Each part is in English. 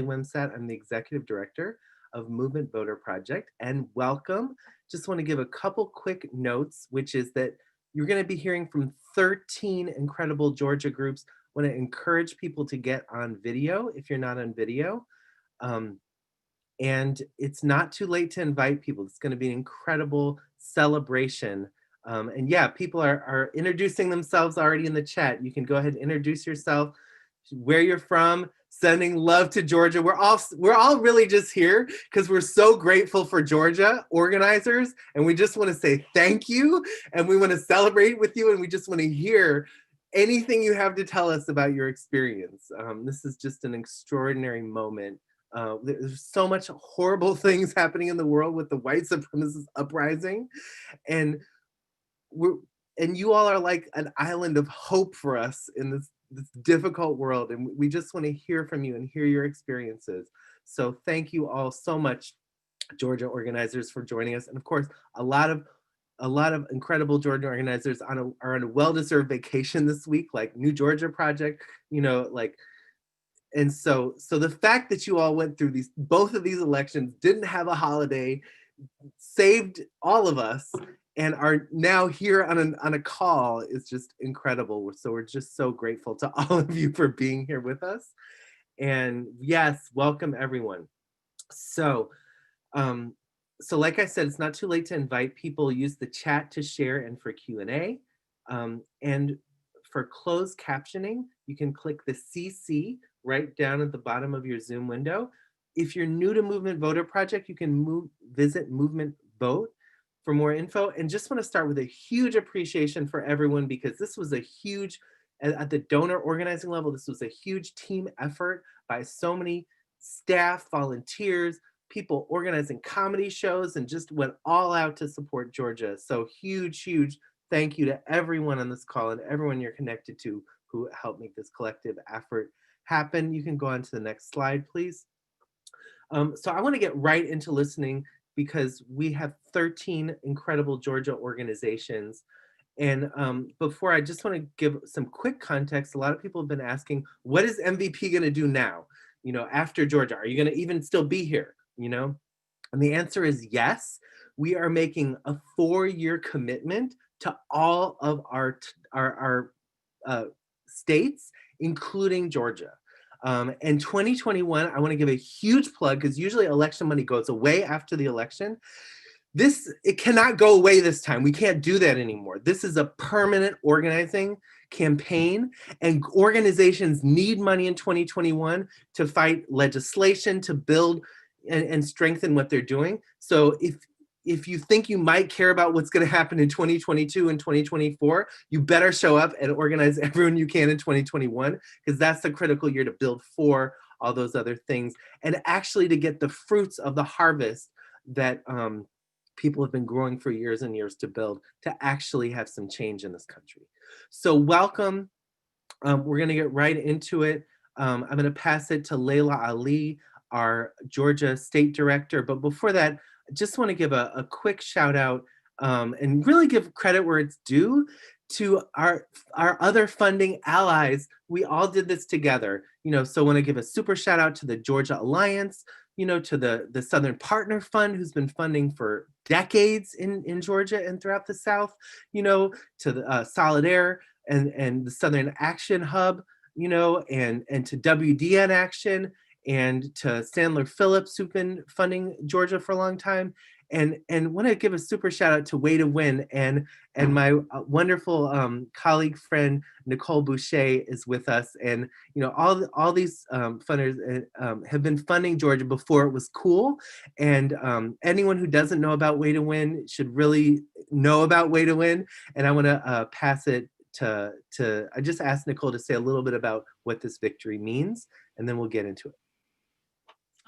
Wimsat. I'm the executive director of Movement Voter Project, and welcome. Just want to give a couple quick notes, which is that you're going to be hearing from 13 incredible Georgia groups. Want to encourage people to get on video if you're not on video. Um, and it's not too late to invite people. It's going to be an incredible celebration. And yeah, people are introducing themselves already in the chat. You can go ahead and introduce yourself, where you're from, sending love to Georgia. We're all really just here because we're so grateful for Georgia organizers, and we just want to say thank you, and we want to celebrate with you, and we just want to hear anything you have to tell us about your experience. This is just an extraordinary moment. There's so much horrible things happening in the world with the white supremacist uprising, and we're and you all are like an island of hope for us in this difficult world, and we just want to hear from you and hear your experiences. So thank you all so much, Georgia organizers, for joining us, and of course a lot of incredible Georgia organizers are on a well-deserved vacation this week, like New Georgia Project, like. And so the fact that you all went through both of these elections, didn't have a holiday, saved all of us, and are now here on a call is just incredible. So we're just so grateful to all of you for being here with us. And yes, welcome everyone. So, so like I said, it's not too late to invite people. Use the chat to share and for Q&A. And for closed captioning, you can click the CC right down at the bottom of your Zoom window. If you're new to Movement Voter Project, you can visit Movement Vote for more info. And just want to start with a huge appreciation for everyone, because this was a huge, at the donor organizing level, this was a huge team effort by so many staff, volunteers, people organizing comedy shows, and just went all out to support Georgia. So huge, huge thank you to everyone on this call and everyone you're connected to who helped make this collective effort happen. You can go on to the next slide, please. So I want to get right into listening, because we have 13 incredible Georgia organizations. And before, I just want to give some quick context. A lot of people have been asking, what is MVP going to do now? After Georgia, are you going to even still be here? And the answer is yes. We are making a 4-year commitment to all of our states, including Georgia. And 2021, I want to give a huge plug, because usually election money goes away after the election. It cannot go away this time. We can't do that anymore. This is a permanent organizing campaign, and organizations need money in 2021 to fight legislation, to build and strengthen what they're doing. So if you think you might care about what's going to happen in 2022 and 2024, you better show up and organize everyone you can in 2021, because that's the critical year to build for all those other things, and actually to get the fruits of the harvest that people have been growing for years and years to build, to actually have some change in this country. So welcome. We're going to get right into it. I'm going to pass it to Lela Ali, our Georgia State Director. But before that, I just want to give a quick shout out and really give credit where it's due to our other funding allies. We all did this together, so I want to give a super shout out to the Georgia Alliance, to the Southern Partner Fund, who's been funding for decades in Georgia and throughout the South, to the Solid Air and the Southern Action Hub, and to WDN Action, and to Sandler Phillips, who've been funding Georgia for a long time. And want to give a super shout out to Way to Win, and my wonderful colleague friend Nicole Boucher is with us, and all these funders have been funding Georgia before it was cool, and anyone who doesn't know about Way to Win should really know about Way to Win. And I want to pass it to I just asked Nicole to say a little bit about what this victory means, and then we'll get into it.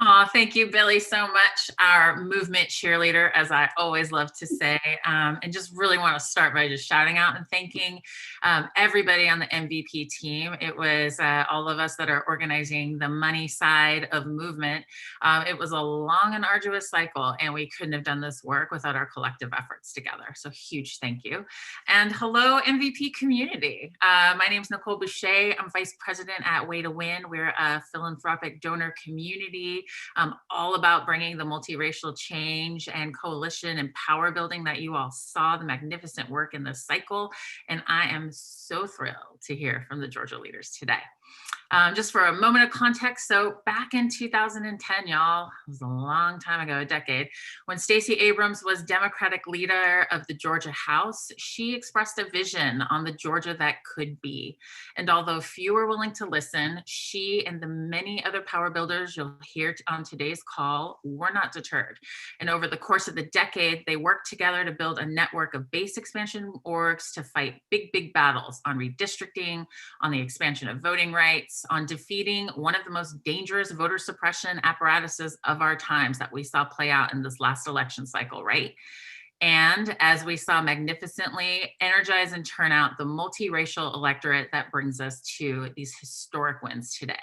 Oh, thank you, Billy, so much. Our movement cheerleader, as I always love to say, and just really want to start by just shouting out and thanking everybody on the MVP team. It was all of us that are organizing the money side of movement. It was a long and arduous cycle, and we couldn't have done this work without our collective efforts together. So huge thank you. And hello, MVP community. My name is Nicole Boucher. I'm Vice President at Way to Win. We're a philanthropic donor community all about bringing the multiracial change and coalition and power building that you all saw, the magnificent work in this cycle. And I am so thrilled to hear from the Georgia leaders today. Just for a moment of context, so back in 2010, y'all, it was a long time ago, a decade, when Stacey Abrams was Democratic leader of the Georgia House, she expressed a vision on the Georgia that could be. And although few were willing to listen, she and the many other power builders you'll hear on today's call were not deterred. And over the course of the decade, they worked together to build a network of base expansion orgs to fight big battles on redistricting, on the expansion of voting rights, on defeating one of the most dangerous voter suppression apparatuses of our times that we saw play out in this last election cycle, right? And as we saw magnificently energize and turn out the multiracial electorate that brings us to these historic wins today.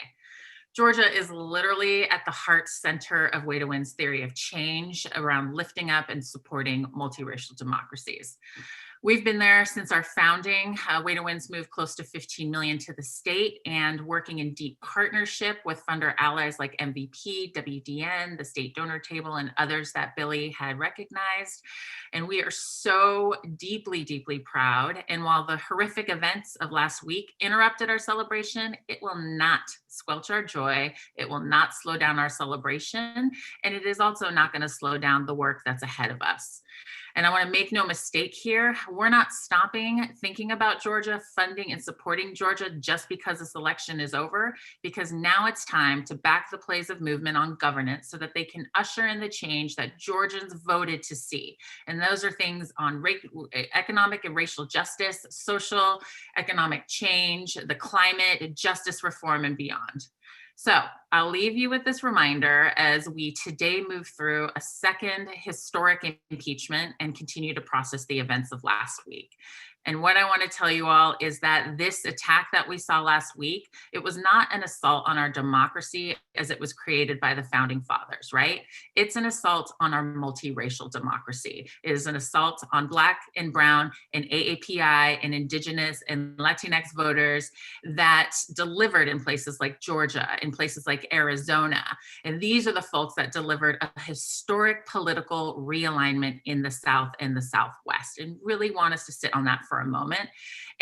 Georgia is literally at the heart center of Way to Win's theory of change around lifting up and supporting multiracial democracies. We've been there since our founding. Way to Win's moved close to 15 million to the state and working in deep partnership with funder allies like MVP, WDN, the State Donor Table, and others that Billy had recognized. And we are so deeply proud. And while the horrific events of last week interrupted our celebration, it will not squelch our joy. It will not slow down our celebration. And it is also not going to slow down the work that's ahead of us. And I want to make no mistake here, we're not stopping thinking about Georgia, funding and supporting Georgia just because this election is over, because now it's time to back the plays of movement on governance so that they can usher in the change that Georgians voted to see. And those are things on economic and racial justice, social, economic change, the climate, justice reform, and beyond. So I'll leave you with this reminder as we today move through a second historic impeachment and continue to process the events of last week. And what I want to tell you all is that this attack that we saw last week, it was not an assault on our democracy as it was created by the founding fathers, right? It's an assault on our multiracial democracy. It is an assault on Black and Brown and AAPI and Indigenous and Latinx voters that delivered in places like Georgia, in places like Arizona. And these are the folks that delivered a historic political realignment in the South and the Southwest, and really want us to sit on that for a moment.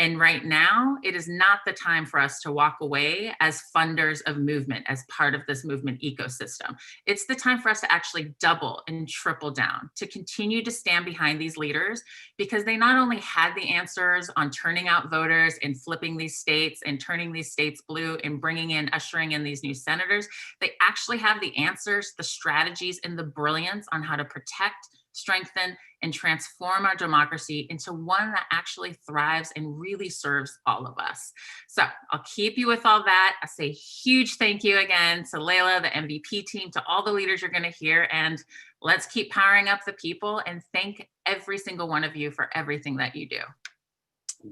And right now, it is not the time for us to walk away as funders of movement, as part of this movement ecosystem. It's the time for us to actually double and triple down, to continue to stand behind these leaders, because they not only had the answers on turning out voters and flipping these states and turning these states blue and ushering in these new senators, they actually have the answers, the strategies, and the brilliance on how to protect, strengthen, and transform our democracy into one that actually thrives and really serves all of us. So I'll keep you with all that. I say huge thank you again to Lela, the MVP team, to all the leaders you're going to hear, and let's keep powering up the people and thank every single one of you for everything that you do.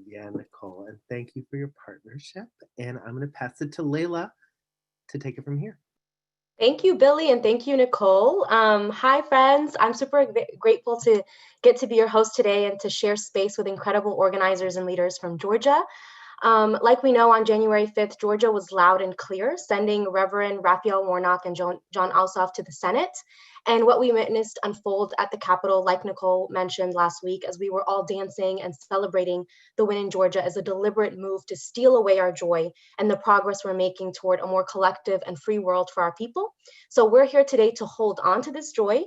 Yeah, Nicole, and thank you for your partnership. And I'm going to pass it to Lela to take it from here. Thank you, Billy, and thank you, Nicole. Hi, friends. I'm super grateful to get to be your host today and to share space with incredible organizers and leaders from Georgia. Like we know, on January 5th, Georgia was loud and clear, sending Reverend Raphael Warnock and John Ossoff to the Senate. And what we witnessed unfold at the Capitol, like Nicole mentioned last week, as we were all dancing and celebrating the win in Georgia, is a deliberate move to steal away our joy and the progress we're making toward a more collective and free world for our people. So we're here today to hold on to this joy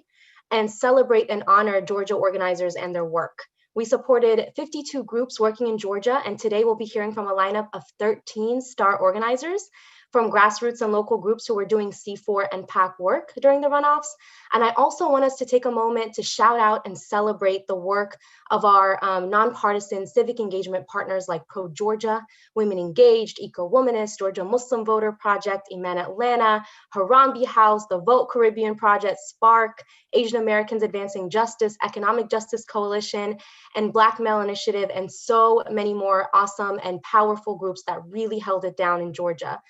and celebrate and honor Georgia organizers and their work. We supported 52 groups working in Georgia, and today we'll be hearing from a lineup of 13 star organizers from grassroots and local groups who were doing C4 and PAC work during the runoffs. And I also want us to take a moment to shout out and celebrate the work of our nonpartisan civic engagement partners like Pro Georgia, Women Engaged, Eco Womanist, Georgia Muslim Voter Project, Iman Atlanta, Harambe House, the Vote Caribbean Project, Spark, Asian Americans Advancing Justice, Economic Justice Coalition, and Black Male Initiative, and so many more awesome and powerful groups that really held it down in Georgia.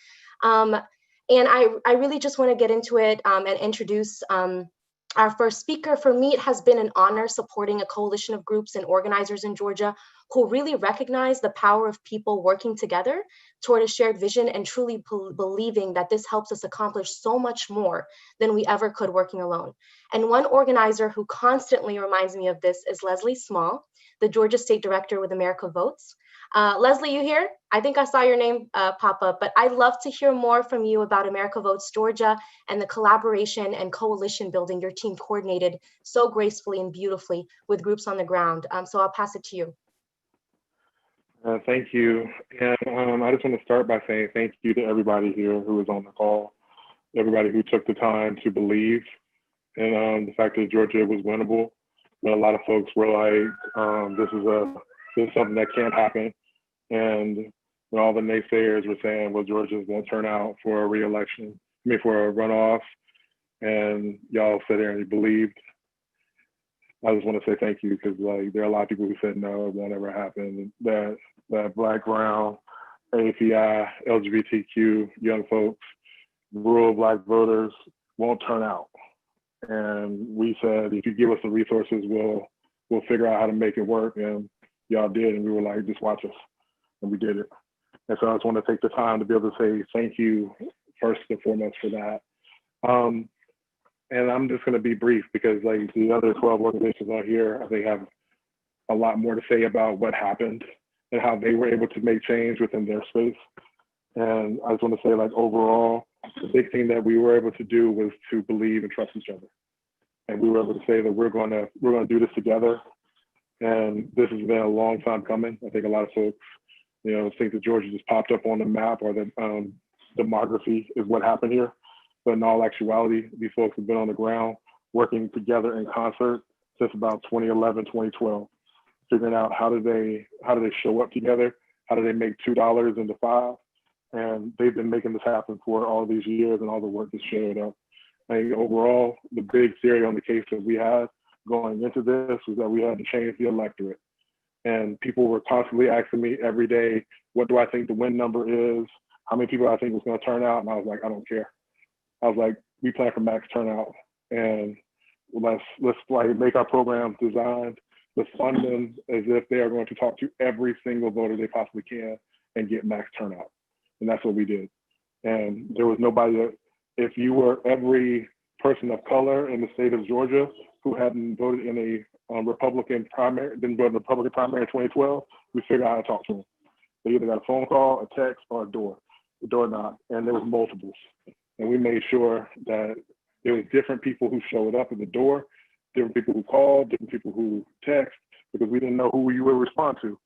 And I really just want to get into it and introduce our first speaker. For me, it has been an honor supporting a coalition of groups and organizers in Georgia who really recognize the power of people working together toward a shared vision and truly believing that this helps us accomplish so much more than we ever could working alone. And one organizer who constantly reminds me of this is Leslie Small, the Georgia State Director with America Votes. Leslie, you here? I think I saw your name pop up, but I'd love to hear more from you about America Votes Georgia and the collaboration and coalition building your team coordinated so gracefully and beautifully with groups on the ground. So I'll pass it to you. Thank you. And I just want to start by saying thank you to everybody here who was on the call, everybody who took the time to believe in the fact that Georgia was winnable. But a lot of folks were like, this is something that can't happen. And all the naysayers were saying, well, Georgia's going to turn out for a re-election, for a runoff. And y'all sat there and you believed. I just want to say thank you, because there are a lot of people who said no, it won't ever happen. That Black, brown, API, LGBTQ, young folks, rural Black voters won't turn out. And we said, if you give us the resources, we'll figure out how to make it work. And y'all did, and we were like, just watch us. And we did it. And so I just want to take the time to be able to say thank you first and foremost for that. And I'm just going to be brief, because the other 12 organizations out here, I think have a lot more to say about what happened and how they were able to make change within their space. And I just want to say, overall, the big thing that we were able to do was to believe and trust each other. And we were able to say that we're going to do this together. And this has been a long time coming. I think a lot of folks, think that Georgia just popped up on the map, or that demography is what happened here. But in all actuality, these folks have been on the ground working together in concert since about 2011, 2012, figuring out how do they show up together, how do they make $2 into $5, and they've been making this happen for all these years, and all the work has showed up. I think overall, the big theory on the case that we had going into this was that we had to change the electorate. And people were constantly asking me every day, what do I think the win number is? How many people I think was going to turn out? And I was like, I don't care. I was like, we plan for max turnout, and let's make our programs designed. Let's fund them as if they are going to talk to every single voter they possibly can and get max turnout. And that's what we did. And there was nobody that, if you were every person of color in the state of Georgia who hadn't voted in a Republican primary, didn't vote in the Republican primary in 2012, we figured out how to talk to them. They either got a phone call, a text, or a door knock, and there was multiples. And we made sure that there was different people who showed up at the door, different people who called, different people who text, because we didn't know who you would respond to.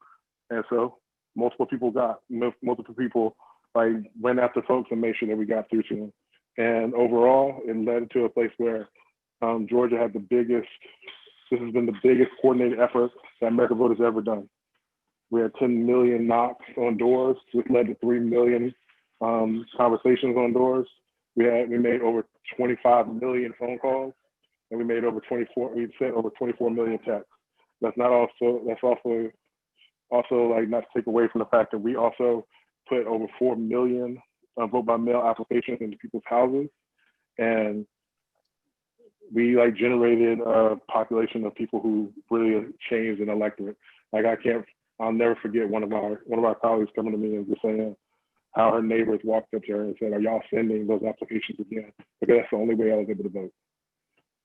And so multiple people went after folks and made sure that we got through to them. And overall, it led to a place where Georgia had this has been the biggest coordinated effort that America Vote has ever done. We had 10 million knocks on doors, which led to 3 million conversations on doors. We made over 25 million phone calls, and we sent over 24 million texts. That's also not to take away from the fact that we also put over 4 million vote by mail applications into people's houses. And we generated a population of people who really changed an electorate. I'll never forget one of our colleagues coming to me and just saying how her neighbors walked up to her and said, "Are y'all sending those applications again?" Because that's the only way I was able to vote.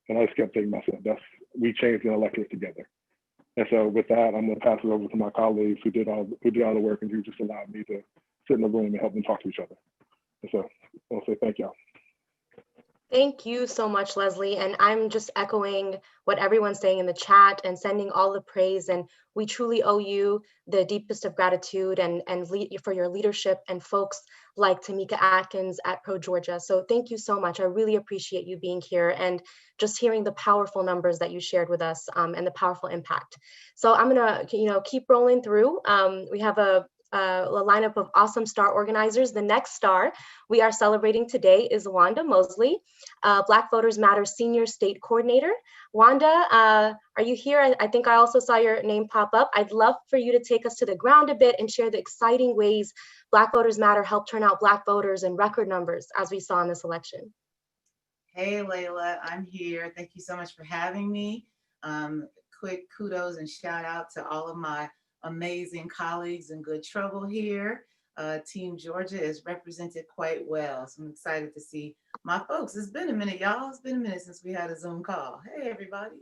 And I just kept thinking to myself, we changed an electorate together. And so with that, I'm going to pass it over to my colleagues who did all the work and who just allowed me to sit in the room and help them talk to each other. And so I'll say thank y'all. Thank you so much, Leslie. And I'm just echoing what everyone's saying in the chat and sending all the praise. And we truly owe you the deepest of gratitude and for your leadership and folks like Tamika Atkins at Pro Georgia. So thank you so much. I really appreciate you being here and just hearing the powerful numbers that you shared with us and the powerful impact. So I'm gonna, keep rolling through. We have a lineup of awesome star organizers. The next star we are celebrating today is Wanda Mosley, Black Voters Matter Senior State Coordinator. Wanda, are you here? I think I also saw your name pop up. I'd love for you to take us to the ground a bit and share the exciting ways Black Voters Matter helped turn out Black voters in record numbers, as we saw in this election. Hey, Lela, I'm here. Thank you so much for having me. Quick kudos and shout out to all of my amazing colleagues in good trouble here. Team Georgia is represented quite well. So I'm excited to see my folks. It's been a minute, y'all. It's been a minute since we had a Zoom call. Hey, everybody.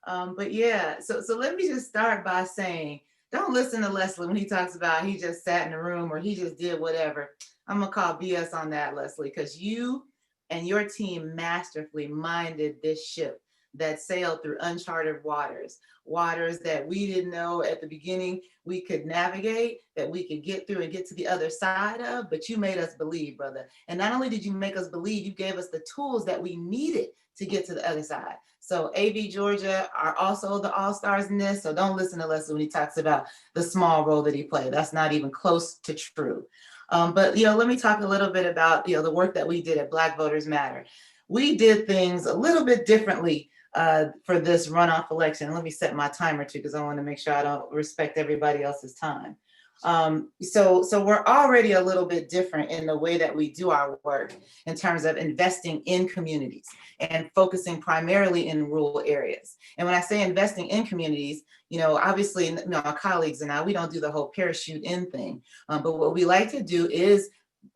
But yeah, so let me just start by saying, don't listen to Leslie when he talks about he just sat in the room or he just did whatever. I'm gonna call BS on that, Leslie, because you and your team masterfully minded this ship that sailed through uncharted waters that we didn't know at the beginning we could navigate, that we could get through and get to the other side of, but you made us believe, brother. And not only did you make us believe, you gave us the tools that we needed to get to the other side. So AV Georgia are also the all-stars in this, so don't listen to Leslie when he talks about the small role that he played. That's not even close to true. But let me talk a little bit about the work that we did at Black Voters Matter. We did things a little bit differently for this runoff election. Let me set my timer too, because I want to make sure I don't respect everybody else's time. So we're already a little bit different in the way that we do our work in terms of investing in communities and focusing primarily in rural areas. And when I say investing in communities, obviously, our colleagues and I, we don't do the whole parachute in thing. But what we like to do is,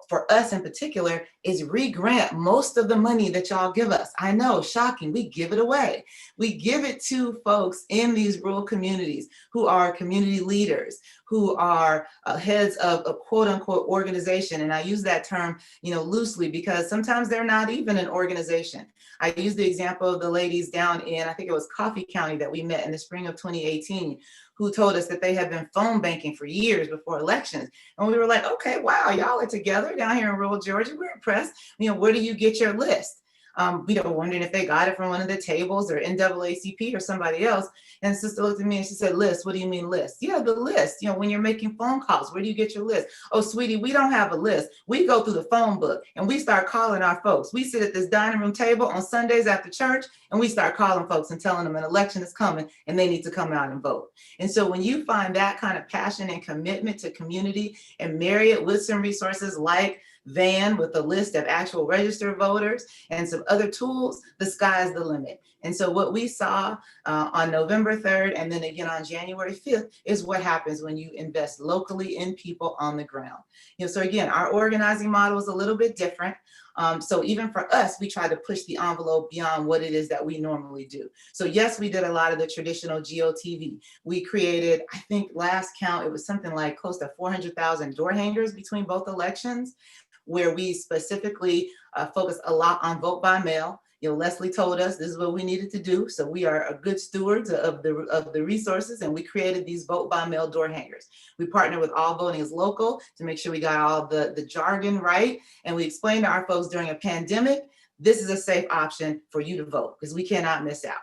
for us in particular, is re-grant most of the money that y'all give us. I know, shocking, we give it away. We give it to folks in these rural communities who are community leaders, who are heads of a quote unquote organization. And I use that term, loosely, because sometimes they're not even an organization. I use the example of the ladies down in, I think it was Coffee County, that we met in the spring of 2018, who told us that they had been phone banking for years before elections. And we were like, okay, wow, y'all are together down here in rural Georgia. We're impressed. Where do you get your list? Wondering if they got it from one of the tables or NAACP or somebody else. And sister looked at me and she said, list, what do you mean list? Yeah, the list, when you're making phone calls, where do you get your list? Oh, sweetie, we don't have a list. We go through the phone book and we start calling our folks. We sit at this dining room table on Sundays after church and we start calling folks and telling them an election is coming and they need to come out and vote. And so when you find that kind of passion and commitment to community and marry it with some resources like Van with a list of actual registered voters and some other tools, the sky is the limit. And so what we saw on November 3rd and then again on January 5th is what happens when you invest locally in people on the ground. So again, our organizing model is a little bit different. So even for us, we try to push the envelope beyond what it is that we normally do. So yes, we did a lot of the traditional GOTV. We created, I think last count, it was something like close to 400,000 door hangers between both elections, where we specifically focused a lot on vote by mail. Leslie told us this is what we needed to do. So we are a good stewards of the resources, and we created these vote by mail door hangers. We partnered with All Voting is Local to make sure we got all the jargon right. And we explained to our folks during a pandemic, this is a safe option for you to vote because we cannot miss out.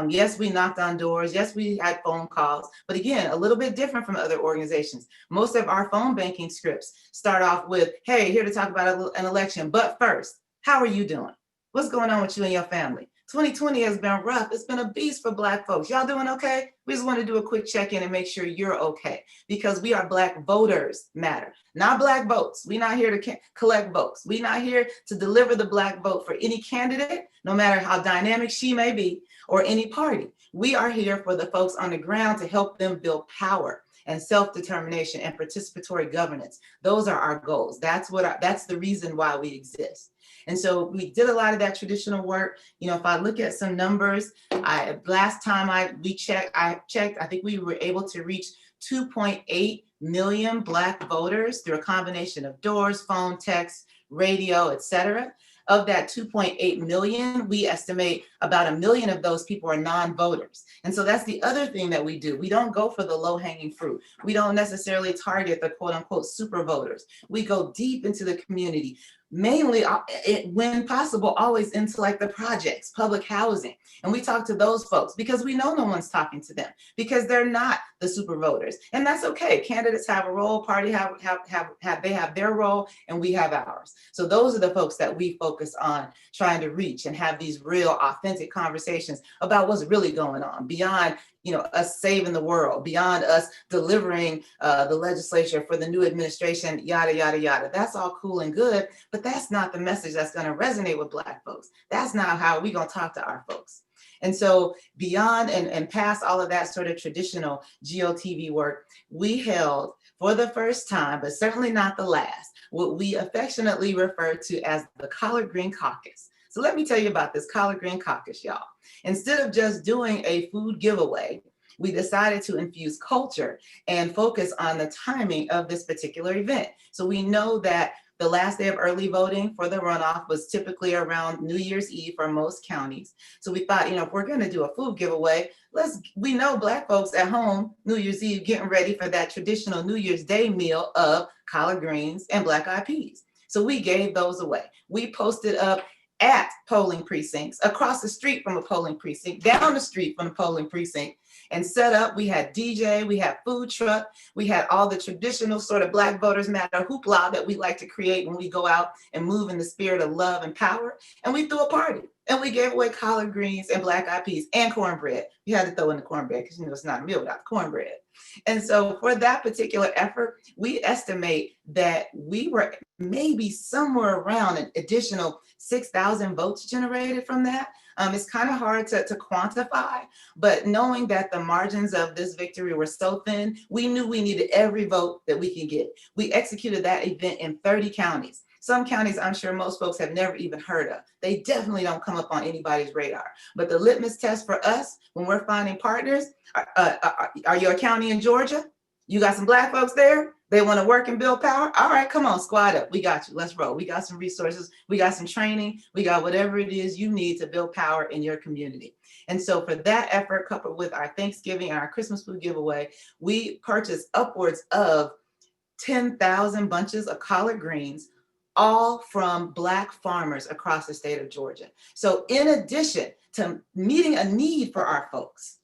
Yes, we knocked on doors. Yes, we had phone calls, but again, a little bit different from other organizations. Most of our phone banking scripts start off with, hey, here to talk about an election, but first, how are you doing? What's going on with you and your family? 2020 has been rough. It's been a beast for Black folks. Y'all doing okay? We just want to do a quick check-in and make sure you're okay, because we are Black voters matter, not Black votes. We're not here to collect votes. We're not here to deliver the Black vote for any candidate, no matter how dynamic she may be, or any party. We are here for the folks on the ground to help them build power and self-determination and participatory governance. Those are our goals. That's the reason why we exist. And so we did a lot of that traditional work. If I look at some numbers, last time I checked, I think we were able to reach 2.8 million Black voters through a combination of doors, phone, text, radio, et cetera. Of that 2.8 million, we estimate about 1 million of those people are non-voters. And so that's the other thing that we do. We don't go for the low-hanging fruit. We don't necessarily target the quote unquote super voters. We go deep into the community, mainly when possible, always into like the projects, public housing. And we talk to those folks because we know no one's talking to them because they're not the super voters. And that's okay. Candidates have a role, party they have their role, and we have ours. So those are the folks that we focus on trying to reach and have these real authentic conversations about what's really going on beyond, you know, us saving the world, beyond us delivering the legislature for the new administration, yada, yada, yada. That's all cool and good, but that's not the message that's going to resonate with Black folks. That's not how we're going to talk to our folks. And so beyond and past all of that sort of traditional GOTV work, we held for the first time, but certainly not the last, what we affectionately refer to as the Collard Green Caucus. So let me tell you about this Collard Green Caucus, y'all. Instead of just doing a food giveaway, we decided to infuse culture and focus on the timing of this particular event. So we know that the last day of early voting for the runoff was typically around New Year's Eve for most counties. So we thought, you know, if we're going to do a food giveaway, we know Black folks at home, New Year's Eve, getting ready for that traditional New Year's Day meal of collard greens and black-eyed peas. So we gave those away. We posted up at polling precincts, across the street from a polling precinct, down the street from the polling precinct, and set up. We had DJ, we had food truck, we had all the traditional sort of Black Voters Matter hoopla that we like to create when we go out and move in the spirit of love and power. And we threw a party and we gave away collard greens and black-eyed peas and cornbread. You had to throw in the cornbread because you know it's not a meal without cornbread. And so for that particular effort, we estimate that we were maybe somewhere around an additional 6,000 votes generated from that. It's kind of hard to quantify, but knowing that the margins of this victory were so thin, we knew we needed every vote that we could get. We executed that event in 30 counties. Some counties I'm sure most folks have never even heard of. They definitely don't come up on anybody's radar. But the litmus test for us when we're finding partners, are you a county in Georgia? You got some Black folks there? They want to work and build power? All right, come on, squad up. We got you. Let's roll. We got some resources. We got some training. We got whatever it is you need to build power in your community. And so for that effort, coupled with our Thanksgiving and our Christmas food giveaway, we purchased upwards of 10,000 bunches of collard greens, all from Black farmers across the state of Georgia. So in addition to meeting a need for our folks,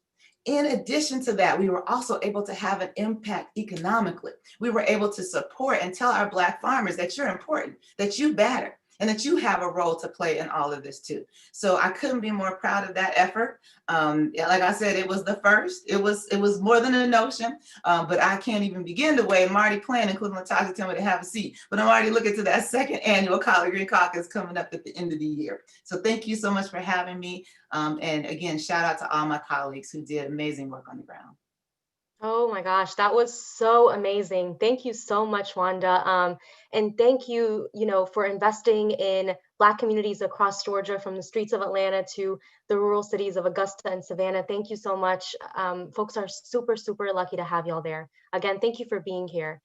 in addition to that, we were also able to have an impact economically. We were able to support and tell our Black farmers that you're important, that you matter, and that you have a role to play in all of this too. So I couldn't be more proud of that effort. Like I said, it was the first. It was more than a notion, but I can't even begin to wait. I'm already planning, including Latasha telling me to have a seat, but I'm already looking to that second annual Collard Green Caucus coming up at the end of the year. So thank you so much for having me. And again, shout out to all my colleagues who did amazing work on the ground. Oh my gosh, that was so amazing. Thank you so much, Wanda. And thank you, for investing in Black communities across Georgia, from the streets of Atlanta to the rural cities of Augusta and Savannah. Thank you so much. Folks are super, super lucky to have y'all there. Again, thank you for being here.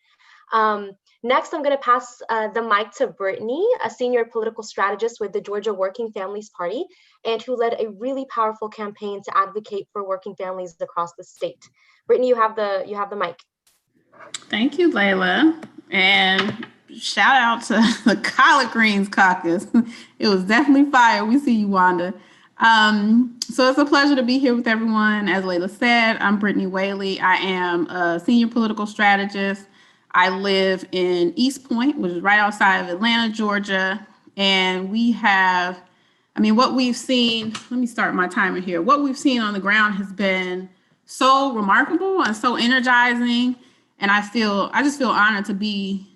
Next, I'm going to pass the mic to Britney, a senior political strategist with the Georgia Working Families Party, and who led a really powerful campaign to advocate for working families across the state. Britney, you have the mic. Thank you, Lela. And shout out to the Collard Greens Caucus. It was definitely fire. We see you, Wanda. So it's a pleasure to be here with everyone. As Lela said, I'm Britney Whaley. I am a senior political strategist. I live in East Point, which is right outside of Atlanta, Georgia. And we have, what we've seen, let me start my timer here. What we've seen on the ground has been so remarkable and so energizing. And I just feel honored to be,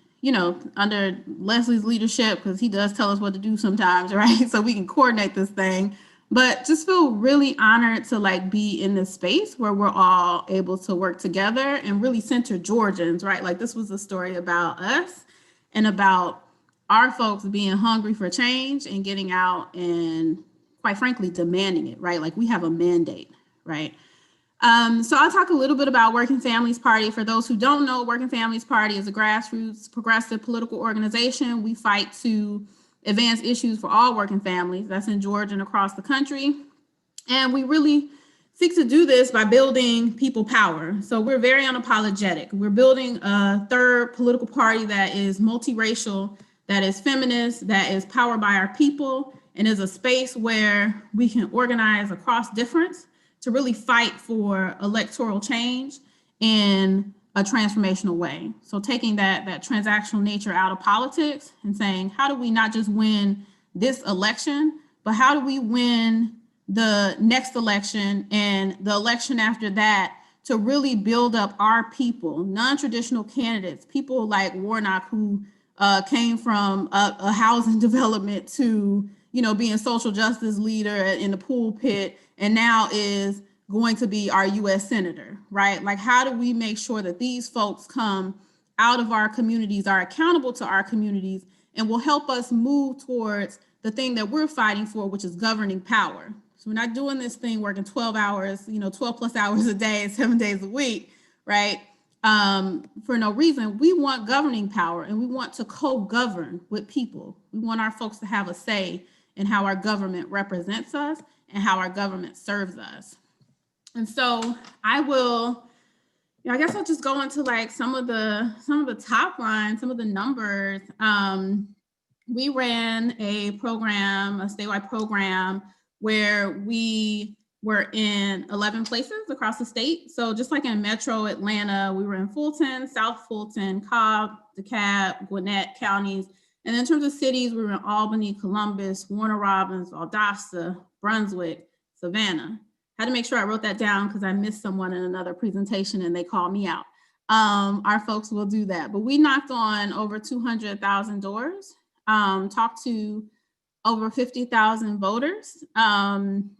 under Leslie's leadership, because he does tell us what to do sometimes, right? So we can coordinate this thing. But just feel really honored to be in this space where we're all able to work together and really center Georgians, right? This was a story about us and about our folks being hungry for change and getting out and, quite frankly, demanding it, right? We have a mandate, right? So I'll talk a little bit about Working Families Party. For those who don't know, Working Families Party is a grassroots progressive political organization. We fight to advance issues for all working families. That's in Georgia and across the country. And we really seek to do this by building people power. So we're very unapologetic. We're building a third political party that is multiracial, that is feminist, that is powered by our people, and is a space where we can organize across difference to really fight for electoral change in a transformational way. So taking that transactional nature out of politics and saying, how do we not just win this election, but how do we win the next election and the election after that, to really build up our people, non-traditional candidates, people like Warnock, who came from a housing development to, being social justice leader in the pulpit, and now is going to be our US Senator, right? Like, how do we make sure that these folks come out of our communities, are accountable to our communities, and will help us move towards the thing that we're fighting for, which is governing power. So we're not doing this thing working 12 hours, 12 plus hours a day, 7 days a week, right? For no reason. We want governing power, and we want to co-govern with people. We want our folks to have a say in how our government represents us and how our government serves us. And so I guess I'll just go into like some of the top lines, some of the numbers. We ran a program, a statewide program, where we were in 11 places across the state. So just like in Metro Atlanta, we were in Fulton, South Fulton, Cobb, DeKalb, Gwinnett counties. And in terms of cities, we were in Albany, Columbus, Warner Robins, Valdosta, Brunswick, Savannah. Had to make sure I wrote that down because I missed someone in another presentation and they called me out. Our folks will do that. But we knocked on over 200,000 doors, talked to over 50,000 voters. And,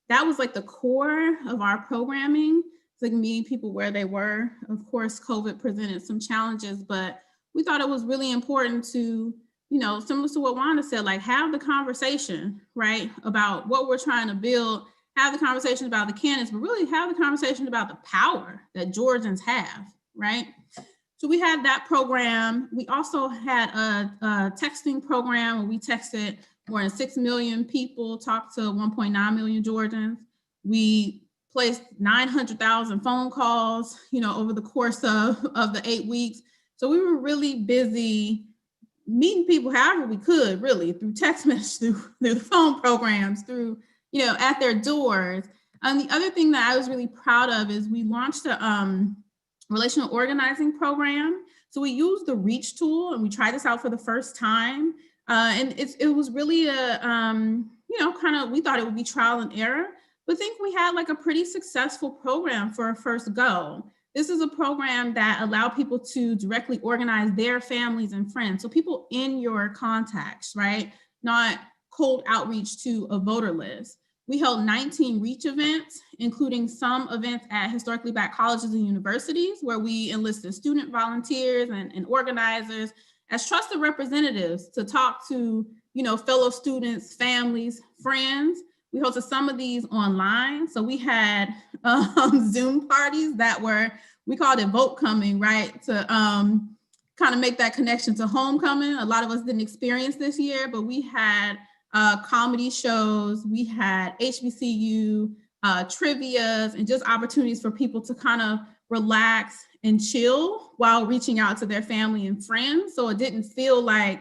that was like the core of our programming. It's like meeting people where they were. Of course, COVID presented some challenges, but we thought it was really important to, similar to what Wanda said, like have the conversation, right, about what we're trying to build, have the conversation about the candidates, but really have the conversation about the power that Georgians have, right? So we had that program. We also had a texting program where we texted more than 6 million people, talked to 1.9 million Georgians. We placed 900,000 phone calls, over the course of the 8 weeks. So we were really busy meeting people however we could, really, through text message, through the phone programs, through, at their doors. And the other thing that I was really proud of is we launched a relational organizing program. So we used the REACH tool, and we tried this out for the first time. And it was really we thought it would be trial and error, but I think we had like a pretty successful program for a first go. This is a program that allowed people to directly organize their families and friends. So people in your contacts, right? Not cold outreach to a voter list. We held 19 REACH events, including some events at historically Black colleges and universities, where we enlisted student volunteers and organizers as trusted representatives to talk to, fellow students, families, friends. We hosted some of these online. So we had Zoom parties that we called it vote coming, right? To kind of make that connection to homecoming. A lot of us didn't experience this year, but we had comedy shows, we had HBCU trivias, and just opportunities for people to kind of relax and chill while reaching out to their family and friends. So it didn't feel like,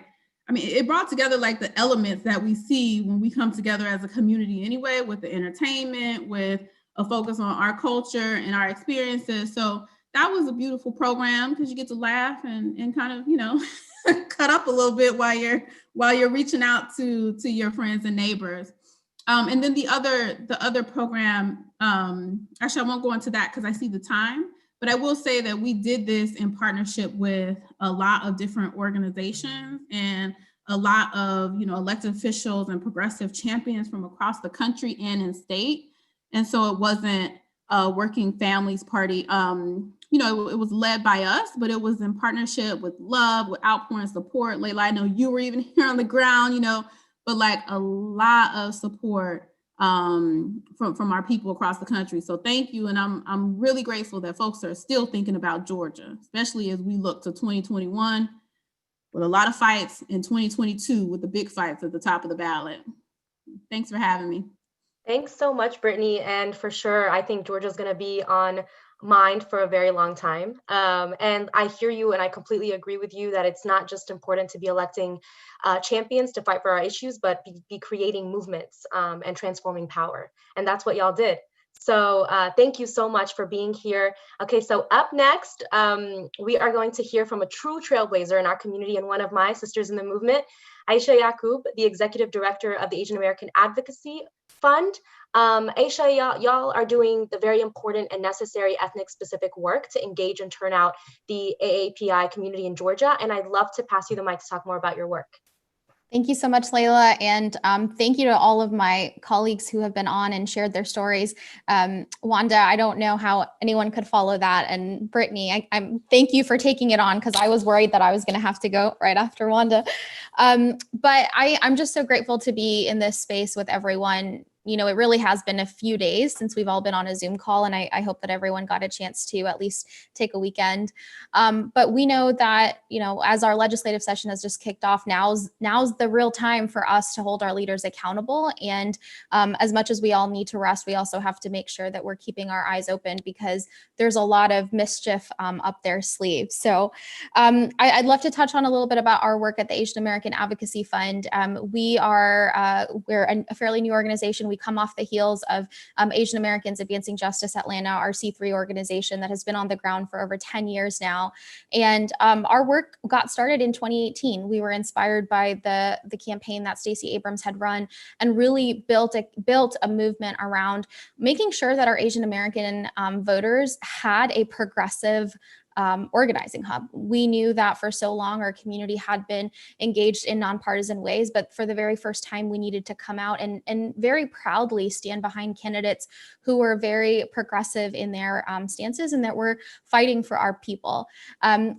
it brought together like the elements that we see when we come together as a community anyway, with the entertainment, with a focus on our culture and our experiences. So that was a beautiful program because you get to laugh and kind of, cut up a little bit while you're reaching out to your friends and neighbors. And then the other program, actually I won't go into that because I see the time, but I will say that we did this in partnership with a lot of different organizations and a lot of, elected officials and progressive champions from across the country and in state. And so it wasn't a working families party. It was led by us, but it was in partnership with love, with outpouring support. Lela, I know you were even here on the ground, but like a lot of support from our people across the country. So thank you. And I'm really grateful that folks are still thinking about Georgia, especially as we look to 2021. with a lot of fights in 2022 with the big fights at the top of the ballot. Thanks for having me. Thanks so much, Britney. And for sure, I think Georgia's going to be on mind for a very long time. And I hear you, and I completely agree with you that it's not just important to be electing champions to fight for our issues, but be creating movements and transforming power. And that's what y'all did. So thank you so much for being here. Okay, so up next, we are going to hear from a true trailblazer in our community and one of my sisters in the movement, Aisha Yaqoob, the Executive Director of the Asian American Advocacy Fund. Aisha, y'all are doing the very important and necessary ethnic-specific work to engage and turn out the AAPI community in Georgia, and I'd love to pass you the mic to talk more about your work. Thank you so much, Lela, and thank you to all of my colleagues who have been on and shared their stories. Wanda, I don't know how anyone could follow that, and Britney, thank you for taking it on, because I was worried that I was going to have to go right after Wanda. But I'm just so grateful to be in this space with everyone. You know, it really has been a few days since we've all been on a Zoom call, and I hope that everyone got a chance to at least take a weekend. But we know that, you know, as our legislative session has just kicked off, now's the real time for us to hold our leaders accountable. And as much as we all need to rest, we also have to make sure that we're keeping our eyes open, because there's a lot of mischief up their sleeves. So I'd love to touch on a little bit about our work at the Asian American Advocacy Fund. We're a fairly new organization. We come off the heels of Asian Americans Advancing Justice Atlanta, our C3 organization that has been on the ground for over 10 years now. And our work got started in 2018. We were inspired by the campaign that Stacey Abrams had run, and really built a movement around making sure that our Asian American voters had a progressive organizing hub. We knew that for so long our community had been engaged in nonpartisan ways, but for the very first time we needed to come out and very proudly stand behind candidates who were very progressive in their stances and that were fighting for our people.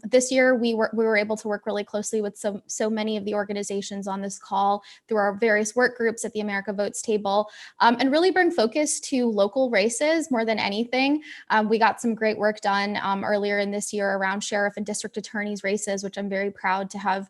This year we were able to work really closely with so many of the organizations on this call through our various work groups at the America Votes table, and really bring focus to local races more than anything. We got some great work done earlier in this year around sheriff and district attorneys races, which I'm very proud to have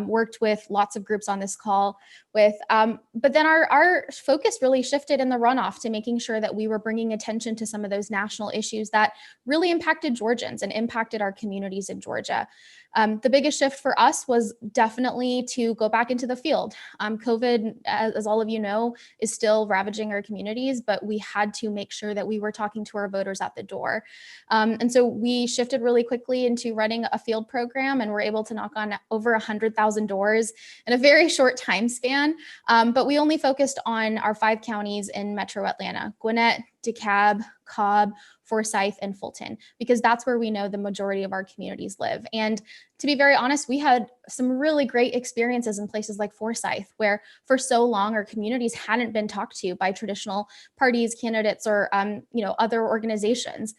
worked with lots of groups on this call with. But then our focus really shifted in the runoff to making sure that we were bringing attention to some of those national issues that really impacted Georgians and impacted our communities in Georgia. The biggest shift for us was definitely to go back into the field. COVID, as all of you know, is still ravaging our communities, but we had to make sure that we were talking to our voters at the door. And so we shifted really quickly into running a field program, and we're able to knock on over 100,000 doors in a very short time span. But we only focused on our 5 counties in Metro Atlanta: Gwinnett, DeKalb, Cobb, Forsyth, and Fulton, because that's where we know the majority of our communities live. And to be very honest, we had some really great experiences in places like Forsyth, where for so long our communities hadn't been talked to by traditional parties, candidates, or other organizations.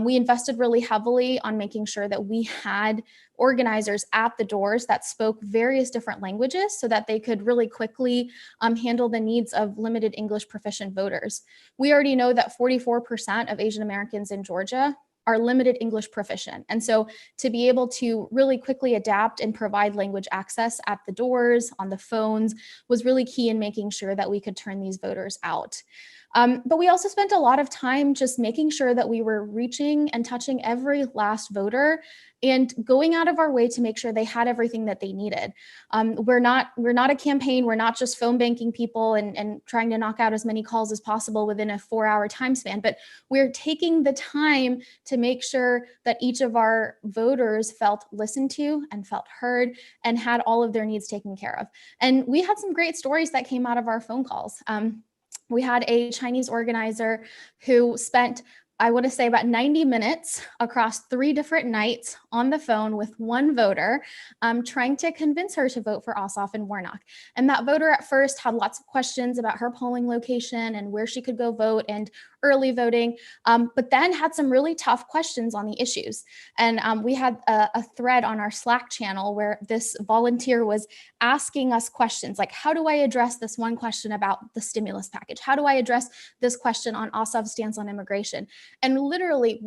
We invested really heavily on making sure that we had organizers at the doors that spoke various different languages so that they could really quickly handle the needs of limited English proficient voters. We already know that 44% of Asian Americans in Georgia are limited English proficient. And so to be able to really quickly adapt and provide language access at the doors, on the phones, was really key in making sure that we could turn these voters out. But we also spent a lot of time just making sure that we were reaching and touching every last voter and going out of our way to make sure they had everything that they needed. We're not a campaign. We're not just phone banking people and trying to knock out as many calls as possible within a 4-hour time span, but we're taking the time to make sure that each of our voters felt listened to and felt heard and had all of their needs taken care of. And we had some great stories that came out of our phone calls. We had a Chinese organizer who spent, I want to say, about 90 minutes across 3 different nights on the phone with one voter, trying to convince her to vote for Ossoff and Warnock. And that voter at first had lots of questions about her polling location and where she could go vote and early voting, but then had some really tough questions on the issues. And we had a thread on our Slack channel where this volunteer was asking us questions like, how do I address this one question about the stimulus package? How do I address this question on Ossoff's stance on immigration? And literally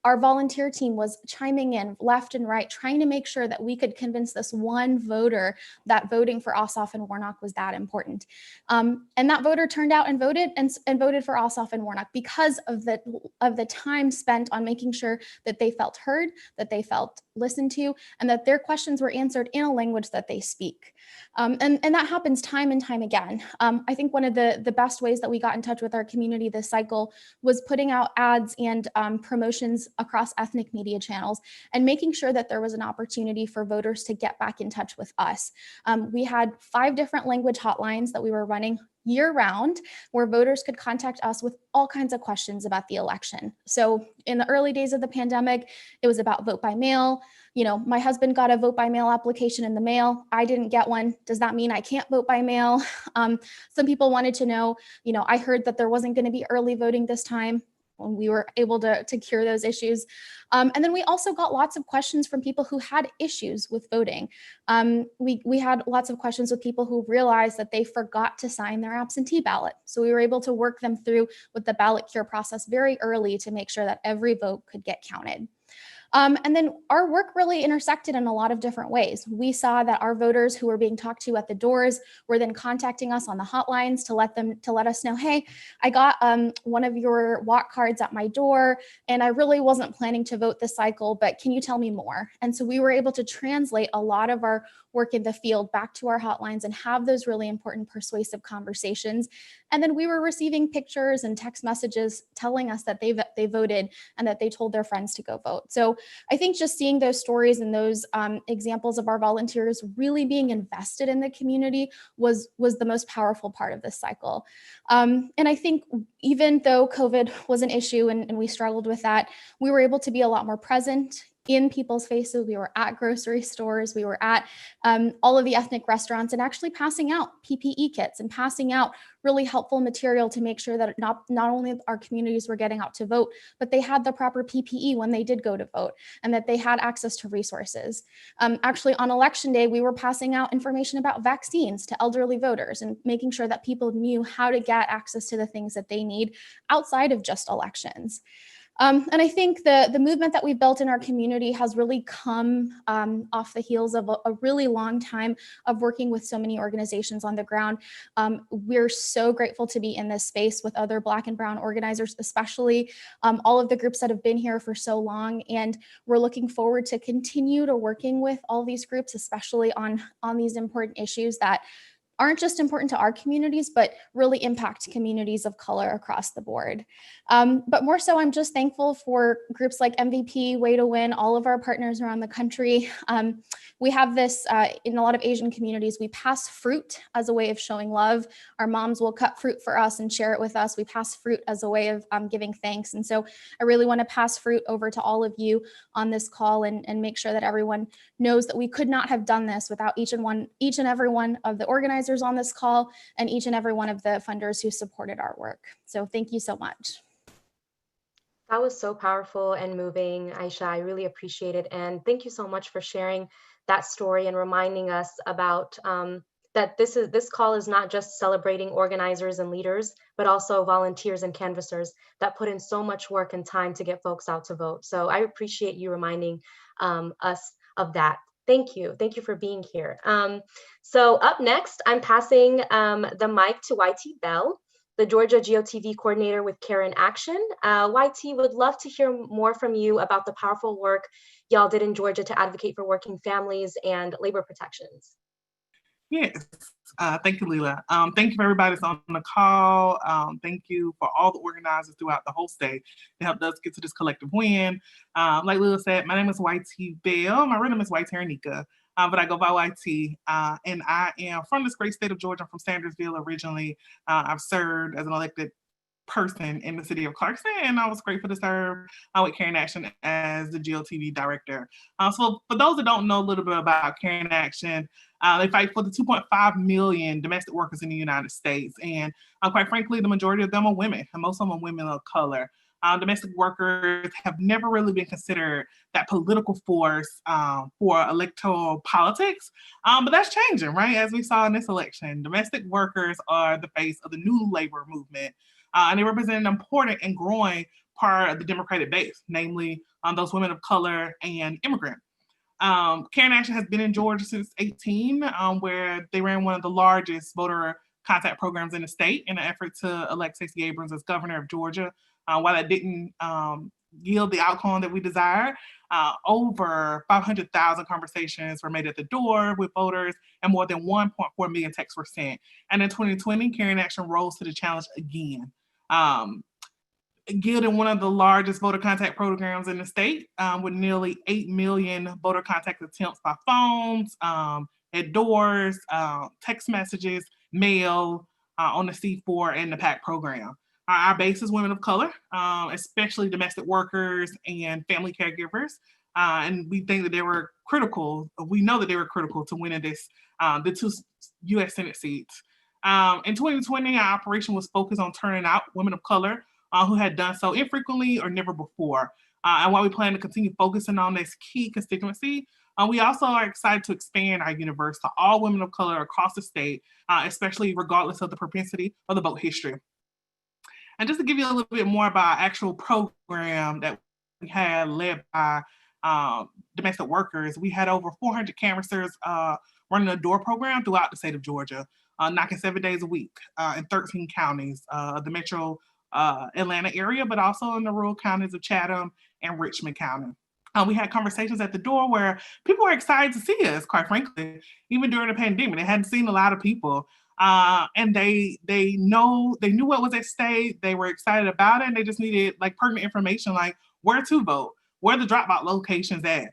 our volunteer team was chiming in left and right, trying to make sure that we could convince this one voter that voting for Ossoff and Warnock was that important. And that voter turned out and voted for Ossoff and Warnock because of the time spent on making sure that they felt heard, that they felt listened to, and that their questions were answered in a language that they speak. And that happens time and time again. I think one of the best ways that we got in touch with our community this cycle was putting out ads and promotions across ethnic media channels and making sure that there was an opportunity for voters to get back in touch with us. We had 5 different language hotlines that we were running year-round, where voters could contact us with all kinds of questions about the election. So in the early days of the pandemic, it was about vote by mail. My husband got a vote by mail application in the mail. I didn't get one. Does that mean I can't vote by mail? Some people wanted to know, I heard that there wasn't going to be early voting this time. When we were able to cure those issues. And then we also got lots of questions from people who had issues with voting. We had lots of questions with people who realized that they forgot to sign their absentee ballot. So we were able to work them through with the ballot cure process very early to make sure that every vote could get counted. And then our work really intersected in a lot of different ways. We saw that our voters who were being talked to at the doors were then contacting us on the hotlines to let us know, hey, I got one of your walk cards at my door, and I really wasn't planning to vote this cycle, but can you tell me more? And so we were able to translate a lot of our work in the field back to our hotlines and have those really important persuasive conversations. And then we were receiving pictures and text messages telling us that they voted and that they told their friends to go vote. So I think just seeing those stories and those examples of our volunteers really being invested in the community was the most powerful part of this cycle. And I think even though COVID was an issue and we struggled with that, we were able to be a lot more present in people's faces. We were at grocery stores, we were at all of the ethnic restaurants, and actually passing out PPE kits and passing out really helpful material to make sure that not only our communities were getting out to vote, but they had the proper PPE when they did go to vote, and that they had access to resources. Actually, on election day, we were passing out information about vaccines to elderly voters and making sure that people knew how to get access to the things that they need outside of just elections. And I think the movement that we built in our community has really come off the heels of a really long time of working with so many organizations on the ground. We're so grateful to be in this space with other Black and Brown organizers, especially all of the groups that have been here for so long. And we're looking forward to continue to working with all these groups, especially on these important issues that aren't just important to our communities, but really impact communities of color across the board. But more so, I'm just thankful for groups like MVP, Way to Win, all of our partners around the country. We have this in a lot of Asian communities, we pass fruit as a way of showing love. Our moms will cut fruit for us and share it with us. We pass fruit as a way of giving thanks. And so I really want to pass fruit over to all of you on this call and make sure that everyone knows that we could not have done this without each and every one of the organizers on this call and each and every one of the funders who supported our work. So thank you so much. That was so powerful and moving, Aisha. I really appreciate it. And thank you so much for sharing that story and reminding us about that this call is not just celebrating organizers and leaders, but also volunteers and canvassers that put in so much work and time to get folks out to vote. So I appreciate you reminding us of that. Thank you. Thank you for being here. So up next, I'm passing the mic to YT Bell, the Georgia GOTV coordinator with Care in Action. YT, would love to hear more from you about the powerful work y'all did in Georgia to advocate for working families and labor protections. Yes, thank you, Lela. Thank you for everybody that's on the call. Thank you for all the organizers throughout the whole state that helped us get to this collective win. Like Lela said, my name is YT Bell. My real name is White Taranika, but I go by YT. And I am from this great state of Georgia. I'm from Sandersville originally. I've served as an elected person in the city of Clarkston, and I was grateful to serve with Care in Action as the GOTV director. So for those that don't know a little bit about Care in Action, they fight for the 2.5 million domestic workers in the United States. And quite frankly, the majority of them are women, and most of them are women of color. Domestic workers have never really been considered that political force for electoral politics, but that's changing, right? As we saw in this election, domestic workers are the face of the new labor movement, and they represent an important and growing part of the Democratic base, namely those women of color and immigrant. Care in Action has been in Georgia since 2018, where they ran one of the largest voter contact programs in the state in an effort to elect Stacey Abrams as governor of Georgia. While that didn't yield the outcome that we desired, over 500,000 conversations were made at the door with voters, and more than 1.4 million texts were sent. And in 2020, Care in Action rose to the challenge again. Yielding one of the largest voter contact programs in the state, with nearly 8 million voter contact attempts by phones, at doors, text messages, mail, on the C4 and the I-PAC program. Our base is women of color, especially domestic workers and family caregivers. And we think that they were critical. We know that they were critical to winning this, the 2 U.S. Senate seats. In 2020, our operation was focused on turning out women of color who had done so infrequently or never before. And while we plan to continue focusing on this key constituency, we also are excited to expand our universe to all women of color across the state, especially regardless of the propensity or the vote history. And just to give you a little bit more about our actual program that we had led by domestic workers, we had over 400 canvassers running a door program throughout the state of Georgia, knocking 7 days a week in 13 counties, the metro Atlanta area, but also in the rural counties of Chatham and Richmond County. We had conversations at the door where people were excited to see us, quite frankly, even during the pandemic. They hadn't seen a lot of people. And they knew what was at stake. They were excited about it, and they just needed like pertinent information, like where to vote, where the drop-out locations at.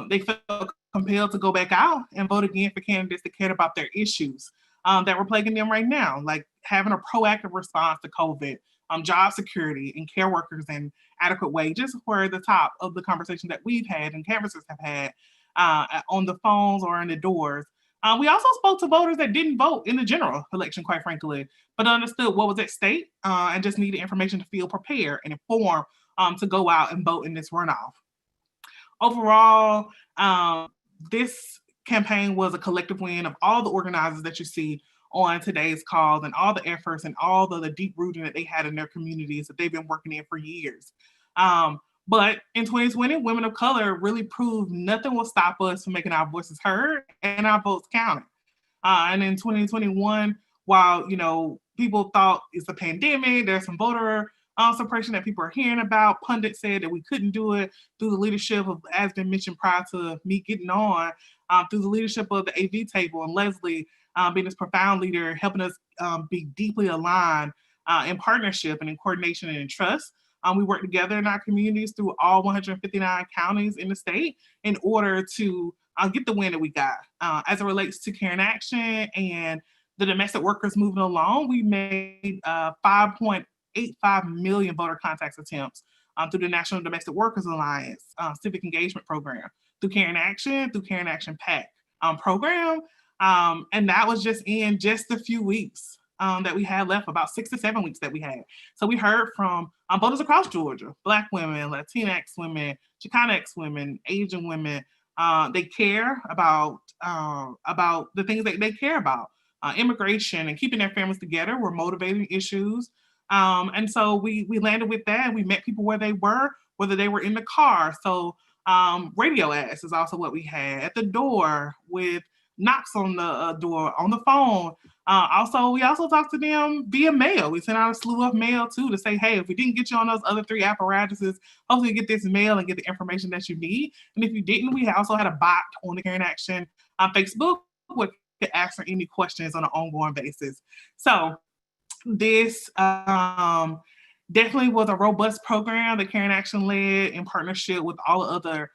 They felt compelled to go back out and vote again for candidates that cared about their issues that were plaguing them right now, like having a proactive response to COVID, job security, and care workers and adequate wages were the top of the conversation that we've had and canvassers have had on the phones or in the doors. We also spoke to voters that didn't vote in the general election, quite frankly, but understood what was at stake and just needed information to feel prepared and informed to go out and vote in this runoff. Overall, this campaign was a collective win of all the organizers that you see on today's call and all the efforts and all the deep rooting that they had in their communities that they've been working in for years. But in 2020, women of color really proved nothing will stop us from making our voices heard and our votes counted. And in 2021, while people thought it's a pandemic, there's some voter suppression that people are hearing about, pundits said that we couldn't do it through the leadership of, as been mentioned prior to me getting on, through the leadership of the AV table and Leslie being this profound leader, helping us be deeply aligned in partnership and in coordination and in trust. We work together in our communities through all 159 counties in the state in order to get the win that we got. As it relates to Care in Action and the domestic workers moving along, we made 5.85 million voter contacts attempts through the National Domestic Workers Alliance Civic Engagement Program, through Care in Action PAC program. And that was just in just a few weeks that we had left, about 6 to 7 weeks that we had. So we heard from voters across Georgia, Black women, Latinx women, Chicanx women, Asian women. They care about the things that they care about. Immigration and keeping their families together were motivating issues. And so we landed with that, and we met people where they were, whether they were in the car. So radio ads is also what we had at the door, with knocks on the door, on the phone. We also talked to them via mail. We sent out a slew of mail too to say, hey, if we didn't get you on those other 3 apparatuses, hopefully you get this mail and get the information that you need. And if you didn't, we also had a bot on the Care in Action on Facebook where you could answer any questions on an ongoing basis. So this definitely was a robust program that Care in Action led in partnership with all the other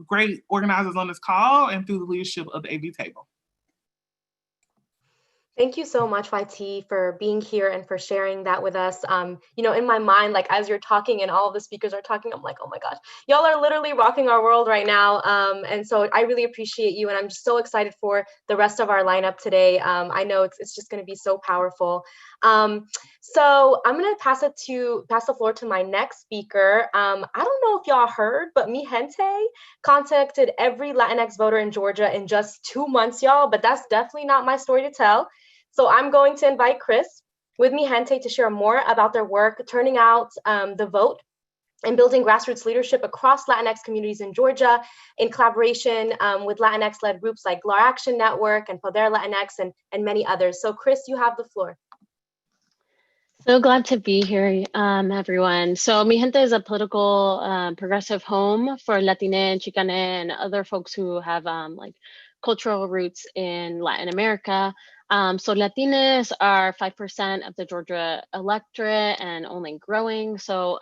great organizers on this call and through the leadership of the AV table. Thank you so much, YT, for being here and for sharing that with us. In my mind, like as you're talking and all of the speakers are talking, I'm like, oh my gosh, y'all are literally rocking our world right now. And so I really appreciate you. And I'm just so excited for the rest of our lineup today. I know it's just going to be so powerful. So I'm going to pass the floor to my next speaker. I don't know if y'all heard, but Mijente contacted every Latinx voter in Georgia in just 2 months, y'all, but that's definitely not my story to tell. So I'm going to invite Cris with Mijente to share more about their work turning out the vote and building grassroots leadership across Latinx communities in Georgia in collaboration with Latinx-led groups like GLAR Action Network and Poder Latinx and many others. So Cris, you have the floor. So glad to be here, everyone. So Mijente is a political progressive home for Latine, Chicane, and other folks who have like cultural roots in Latin America. So Latinas are 5% of the Georgia electorate and only growing. So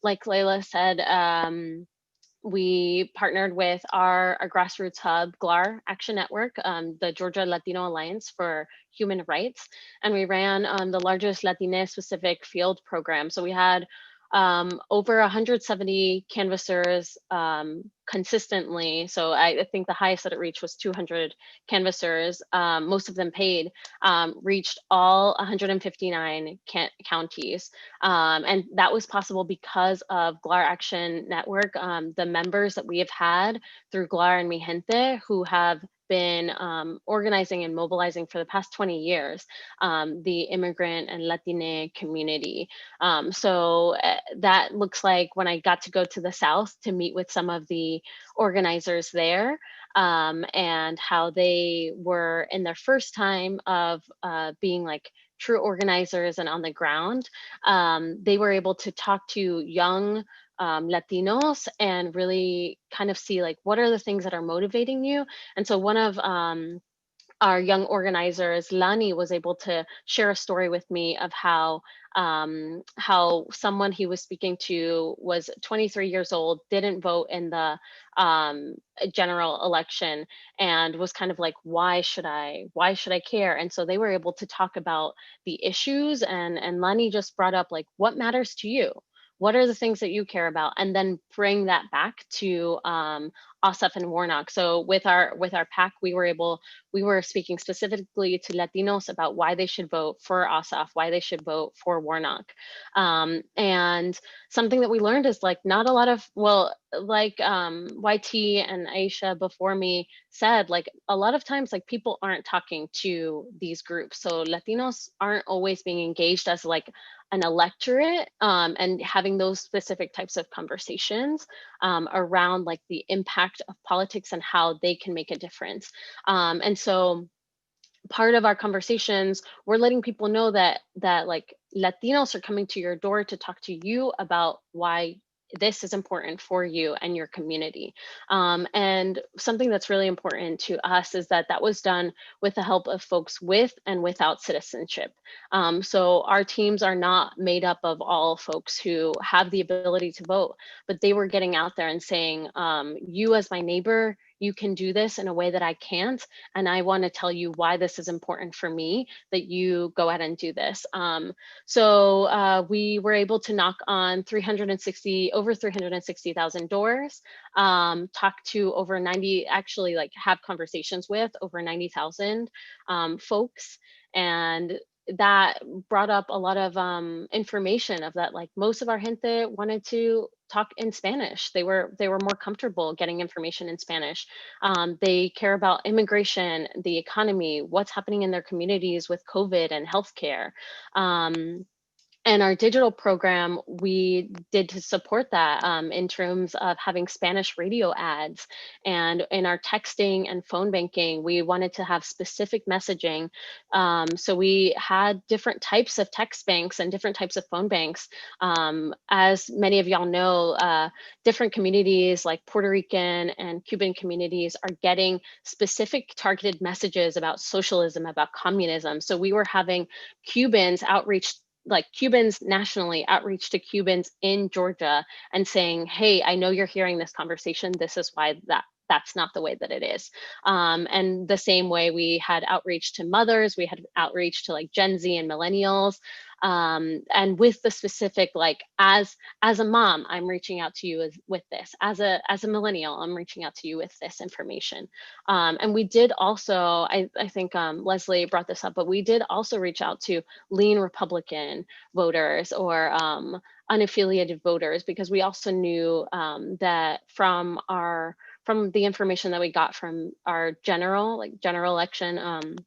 like Lela said, we partnered with our grassroots hub, GLAR Action Network, the Georgia Latino Alliance for Human Rights, and we ran the largest Latina-specific field program. So we had over 170 canvassers consistently. So I think the highest that it reached was 200 canvassers, most of them paid, reached all 159 counties. And that was possible because of GLAR Action Network, the members that we have had through GLAR and Mijente who have been organizing and mobilizing for the past 20 years, the immigrant and Latine community. So that looks like when I got to go to the South to meet with some of the organizers there, and how they were in their first time of being like true organizers and on the ground. They were able to talk to young Latinos and really kind of see like, what are the things that are motivating you? And so one of our young organizers, Lani, was able to share a story with me of how someone he was speaking to was 23 years old, didn't vote in the general election, and was kind of like, why should I care? And so they were able to talk about the issues, and Lani just brought up like, what matters to you? What are the things that you care about? And then bring that back to Ossoff and Warnock. So with our PAC, we were speaking specifically to Latinos about why they should vote for Ossoff, why they should vote for Warnock. And something that we learned is like, not a lot of, well, like YT and Aisha before me said, like a lot of times like people aren't talking to these groups. So Latinos aren't always being engaged as like an electorate, and having those specific types of conversations around like the impact of politics and how they can make a difference. And so part of our conversations, we're letting people know that like Latinos are coming to your door to talk to you about why this is important for you and your community. And something that's really important to us is that was done with the help of folks with and without citizenship. So our teams are not made up of all folks who have the ability to vote, but they were getting out there and saying, you as my neighbor, you can do this in a way that I can't. And I want to tell you why this is important for me, that you go ahead and do this. So we were able to knock on over 360,000 doors, talk to over 90, actually like have conversations with over 90,000 folks. And that brought up a lot of information of that, like most of our gente wanted to talk in Spanish. They were more comfortable getting information in Spanish. They care about immigration, the economy, what's happening in their communities with COVID and healthcare. And our digital program, we did to support that in terms of having Spanish radio ads. And in our texting and phone banking, we wanted to have specific messaging. So we had different types of text banks and different types of phone banks. As many of y'all know, different communities like Puerto Rican and Cuban communities are getting specific targeted messages about socialism, about communism. So we were having Cubans outreach, like Cubans nationally outreach to Cubans in Georgia and saying, hey, I know you're hearing this conversation. This is why that's not the way that it is. And the same way we had outreach to mothers, we had outreach to like Gen Z and millennials. And with the specific, like as a mom, I'm reaching out to you with this. As a millennial, I'm reaching out to you with this information. And we did also, I think Leslie brought this up, but we did also reach out to lean Republican voters or unaffiliated voters, because we also knew that from the information that we got from our general election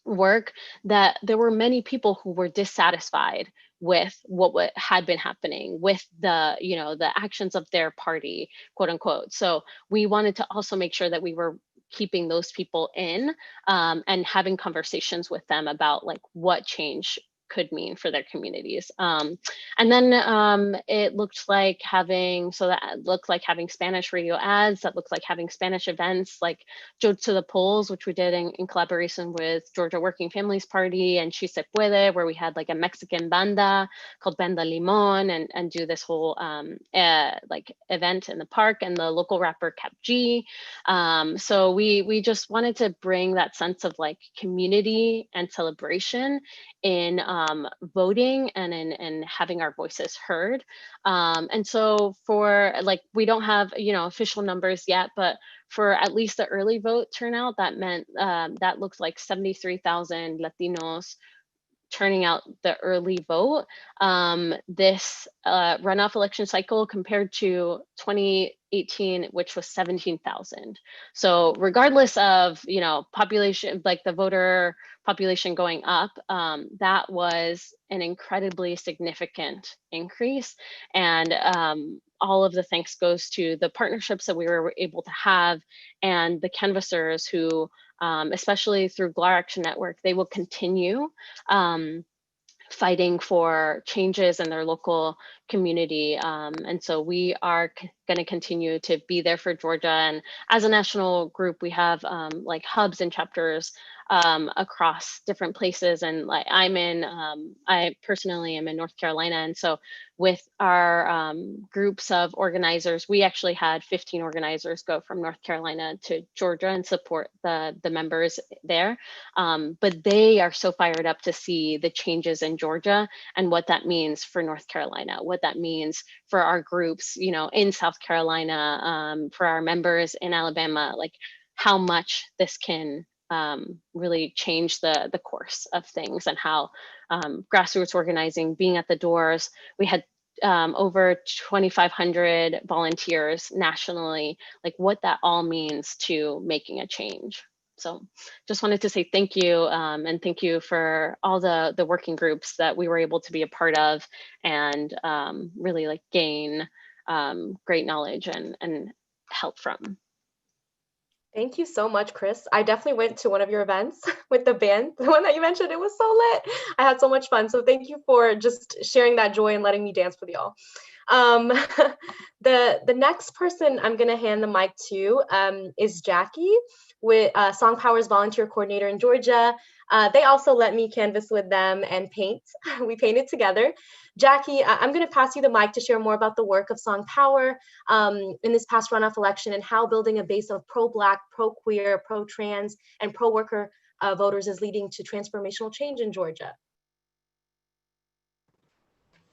work, that there were many people who were dissatisfied with what had been happening with the, you know, the actions of their party, quote unquote. So we wanted to also make sure that we were keeping those people in, and having conversations with them about like what change could mean for their communities. And then it looked like having, so that looked like having Spanish radio ads, that looked like having Spanish events like Yo to the Polls, which we did in collaboration with Georgia Working Families Party and She Se Puede, where we had like a Mexican banda called Banda Limon, and do this whole like event in the park, and the local rapper Cap G. So we just wanted to bring that sense of like community and celebration in voting and in having our voices heard. And so for like, we don't have, you know, official numbers yet, but for at least the early vote turnout, that meant that looked like 73,000 Latinos turning out the early vote this runoff election cycle compared to 2018, which was 17,000. So regardless of, you know, population, like the voter population going up, that was an incredibly significant increase. And all of the thanks goes to the partnerships that we were able to have, and the canvassers who, especially through GLAR Action Network, they will continue fighting for changes in their local community. And so we are going to continue to be there for Georgia. And as a national group, we have like hubs and chapters across different places. And like I personally am in North Carolina. And so with our groups of organizers, we actually had 15 organizers go from North Carolina to Georgia and support the members there. But they are so fired up to see the changes in Georgia and what that means for North Carolina, what that means for our groups, you know, in South Carolina, for our members in Alabama, like how much this can really change the course of things, and how grassroots organizing, being at the doors. We had over 2,500 volunteers nationally, like what that all means to making a change. So just wanted to say thank you, and thank you for all the working groups that we were able to be a part of, and really like gain great knowledge and help from. Thank you so much, Cris. I definitely went to one of your events with the band, the one that you mentioned. It was so lit. I had so much fun. So thank you for just sharing that joy and letting me dance with y'all. The next person I'm going to hand the mic to is Jacqui, with Song Power's volunteer coordinator in Georgia. They also let me canvas with them and paint. We painted together. Jacqui, I'm going to pass you the mic to share more about the work of Song Power in this past runoff election, and how building a base of pro-Black, pro-queer, pro-trans, and pro-worker voters is leading to transformational change in Georgia.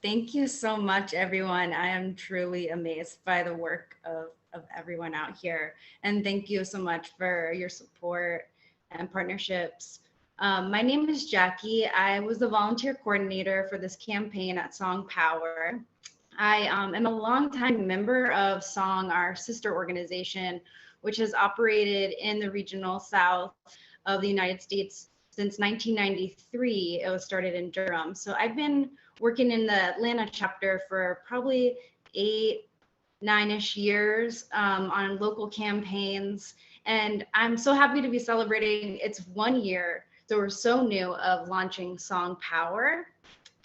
Thank you so much, everyone. I am truly amazed by the work of everyone out here. And thank you so much for your support and partnerships. My name is Jacqui. I was the volunteer coordinator for this campaign at Song Power. I am a longtime member of Song, our sister organization, which has operated in the regional south of the United States since 1993. It was started in Durham. So I've been working in the Atlanta chapter for probably 8-9-ish years on local campaigns. And I'm so happy to be celebrating its 1 year. So we're so new of launching Song Power.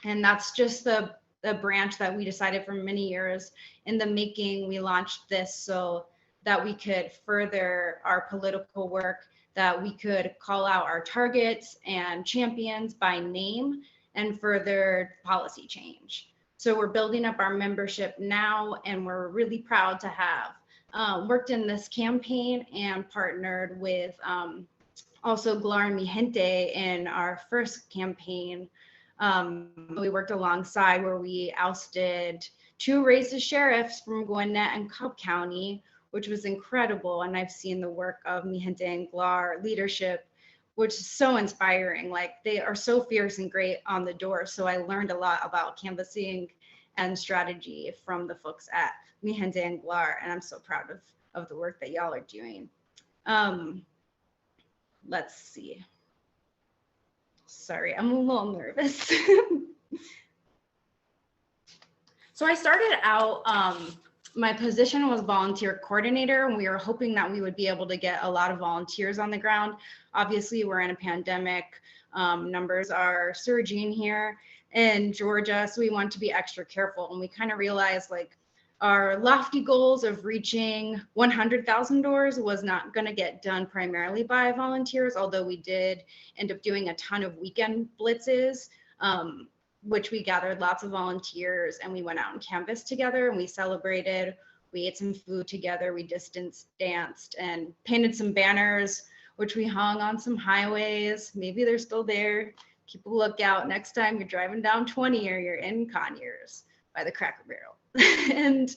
And that's just the branch that we decided for many years in the making. We launched this so that we could further our political work, that we could call out our targets and champions by name and further policy change. So we're building up our membership now, and we're really proud to have worked in this campaign and partnered with also GLAR and Mijente in our first campaign. We worked alongside, where we ousted 2 racist sheriffs from Gwinnett and Cobb County, which was incredible. And I've seen the work of Mijente and GLAR leadership, which is so inspiring. Like, they are so fierce and great on the door. So I learned a lot about canvassing and strategy from the folks at Mijente and GLAR, and I'm so proud of the work that y'all are doing. Let's see. Sorry, I'm a little nervous. So I started out, my position was volunteer coordinator, and we were hoping that we would be able to get a lot of volunteers on the ground. Obviously, we're in a pandemic. Numbers are surging here in Georgia, so we want to be extra careful. And we kind of realized like our lofty goals of reaching 100,000 doors was not going to get done primarily by volunteers, although we did end up doing a ton of weekend blitzes, which we gathered lots of volunteers, and we went out and canvassed together, and we celebrated. We ate some food together, we distance danced and painted some banners, which we hung on some highways. Maybe they're still there. Keep a lookout next time you're driving down 20 or you're in Conyers by the Cracker Barrel. And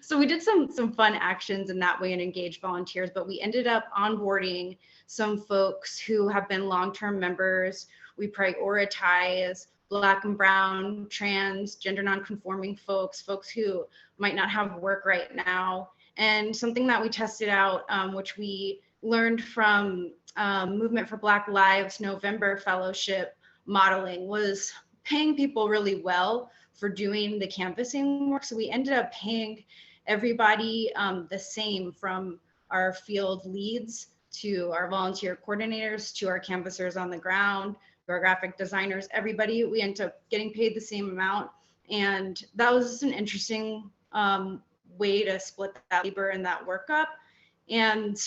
so we did some fun actions in that way and engaged volunteers, but we ended up onboarding some folks who have been long-term members. We prioritize Black and brown, trans, gender non-conforming folks who might not have work right now. And something that we tested out, which we learned from Movement for Black Lives November Fellowship modeling, was paying people really well for doing the canvassing work. So we ended up paying everybody the same, from our field leads to our volunteer coordinators to our canvassers on the ground, our graphic designers, everybody. We ended up getting paid the same amount. And that was an interesting way to split that labor and that work up. And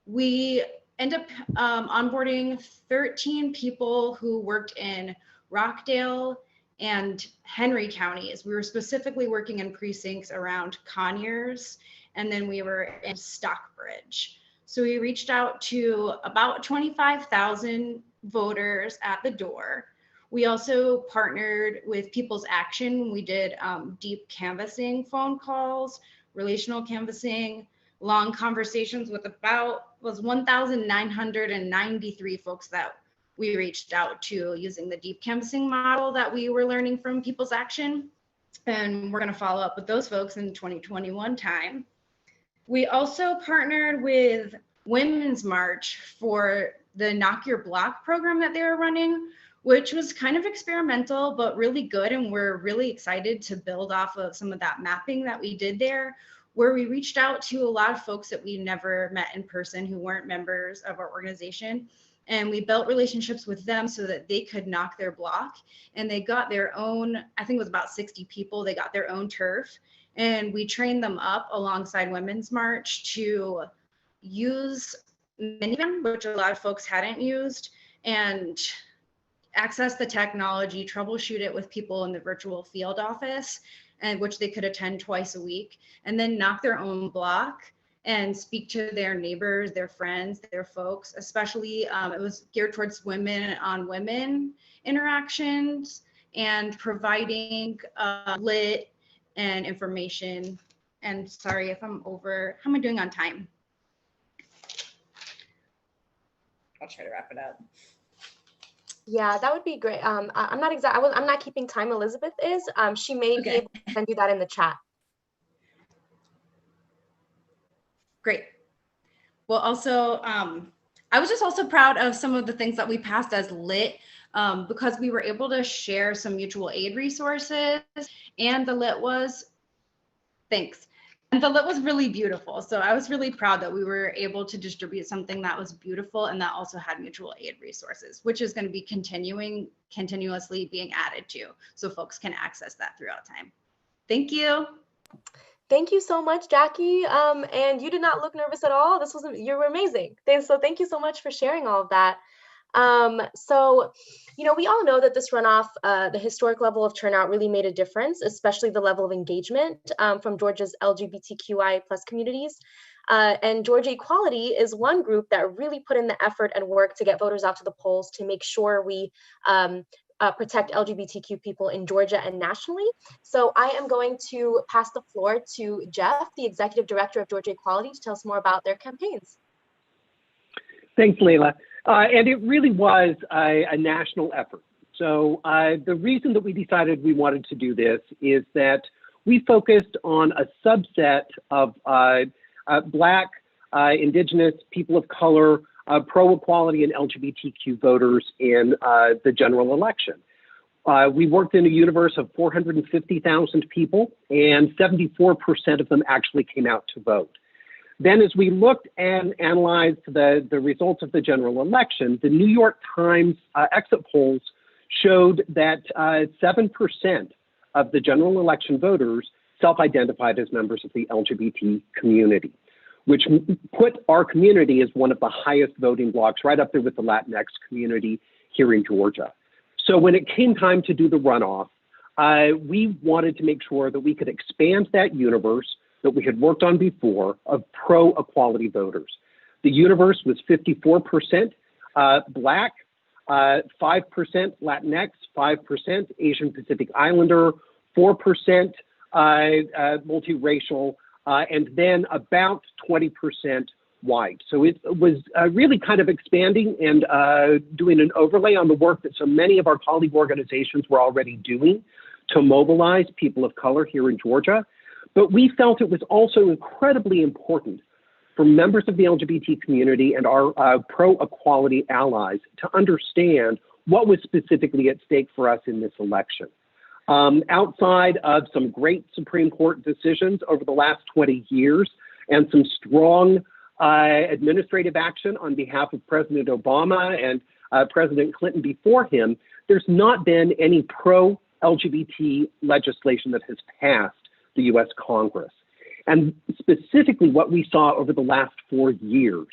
we end up onboarding 13 people who worked in Rockdale and Henry counties. We were specifically working in precincts around Conyers, and then we were in Stockbridge. So we reached out to about 25,000 voters at the door. We also partnered with People's Action. We did deep canvassing phone calls, relational canvassing, long conversations with about 1,993 folks that we reached out to using the deep canvassing model that we were learning from People's Action. And we're going to follow up with those folks in 2021 time. We also partnered with Women's March for the Knock Your Block program that they were running, which was kind of experimental, but really good. And we're really excited to build off of some of that mapping that we did there, where we reached out to a lot of folks that we never met in person who weren't members of our organization. And we built relationships with them so that they could knock their block. And they got their own, I think it was about 60 people, they got their own turf. And we trained them up alongside Women's March to use Minivan, which a lot of folks hadn't used, and access the technology, troubleshoot it with people in the virtual field office, and which they could attend twice a week, and then knock their own block and speak to their neighbors, their friends, their folks. Especially it was geared towards women on women interactions and providing lit and information. And sorry if I'm over, how am I doing on time? I'll try to wrap it up. Yeah, that would be great. I'm not keeping time. Elizabeth is. She may be able to send you that in the chat. Great. Well, also, I was just also proud of some of the things that we passed as lit, because we were able to share some mutual aid resources, and the lit was, thanks. And the lit was really beautiful. So I was really proud that we were able to distribute something that was beautiful and that also had mutual aid resources, which is going to be continuously being added to, so folks can access that throughout time. Thank you. Thank you so much, Jacqui. And you did not look nervous at all. You were amazing. So thank you so much for sharing all of that. So, we all know that this runoff, the historic level of turnout really made a difference, especially the level of engagement from Georgia's LGBTQI+ communities. And Georgia Equality is one group that really put in the effort and work to get voters out to the polls to make sure we protect LGBTQ people in Georgia and nationally. So I am going to pass the floor to Jeff, the Executive Director of Georgia Equality, to tell us more about their campaigns. Thanks, Lela. And it really was a national effort. So the reason that we decided we wanted to do this is that we focused on a subset of Black, Indigenous, people of color, pro-equality and LGBTQ voters in the general election. We worked in a universe of 450,000 people, and 74% of them actually came out to vote. Then as we looked and analyzed the results of the general election, the New York Times exit polls showed that 7% of the general election voters self-identified as members of the LGBT community, which put our community as one of the highest voting blocs, right up there with the Latinx community here in Georgia. So when it came time to do the runoff, we wanted to make sure that we could expand that universe that we had worked on before of pro-equality voters. The universe was 54% Black, 5% Latinx, 5% Asian Pacific Islander, 4% multiracial, and then about 20% white. So it was really kind of expanding and doing an overlay on the work that so many of our colleague organizations were already doing to mobilize people of color here in Georgia. But we felt it was also incredibly important for members of the LGBT community and our pro-equality allies to understand what was specifically at stake for us in this election. Outside of some great Supreme Court decisions over the last 20 years and some strong administrative action on behalf of President Obama and President Clinton before him, there's not been any pro-LGBT legislation that has passed the U.S. Congress. And specifically what we saw over the last 4 years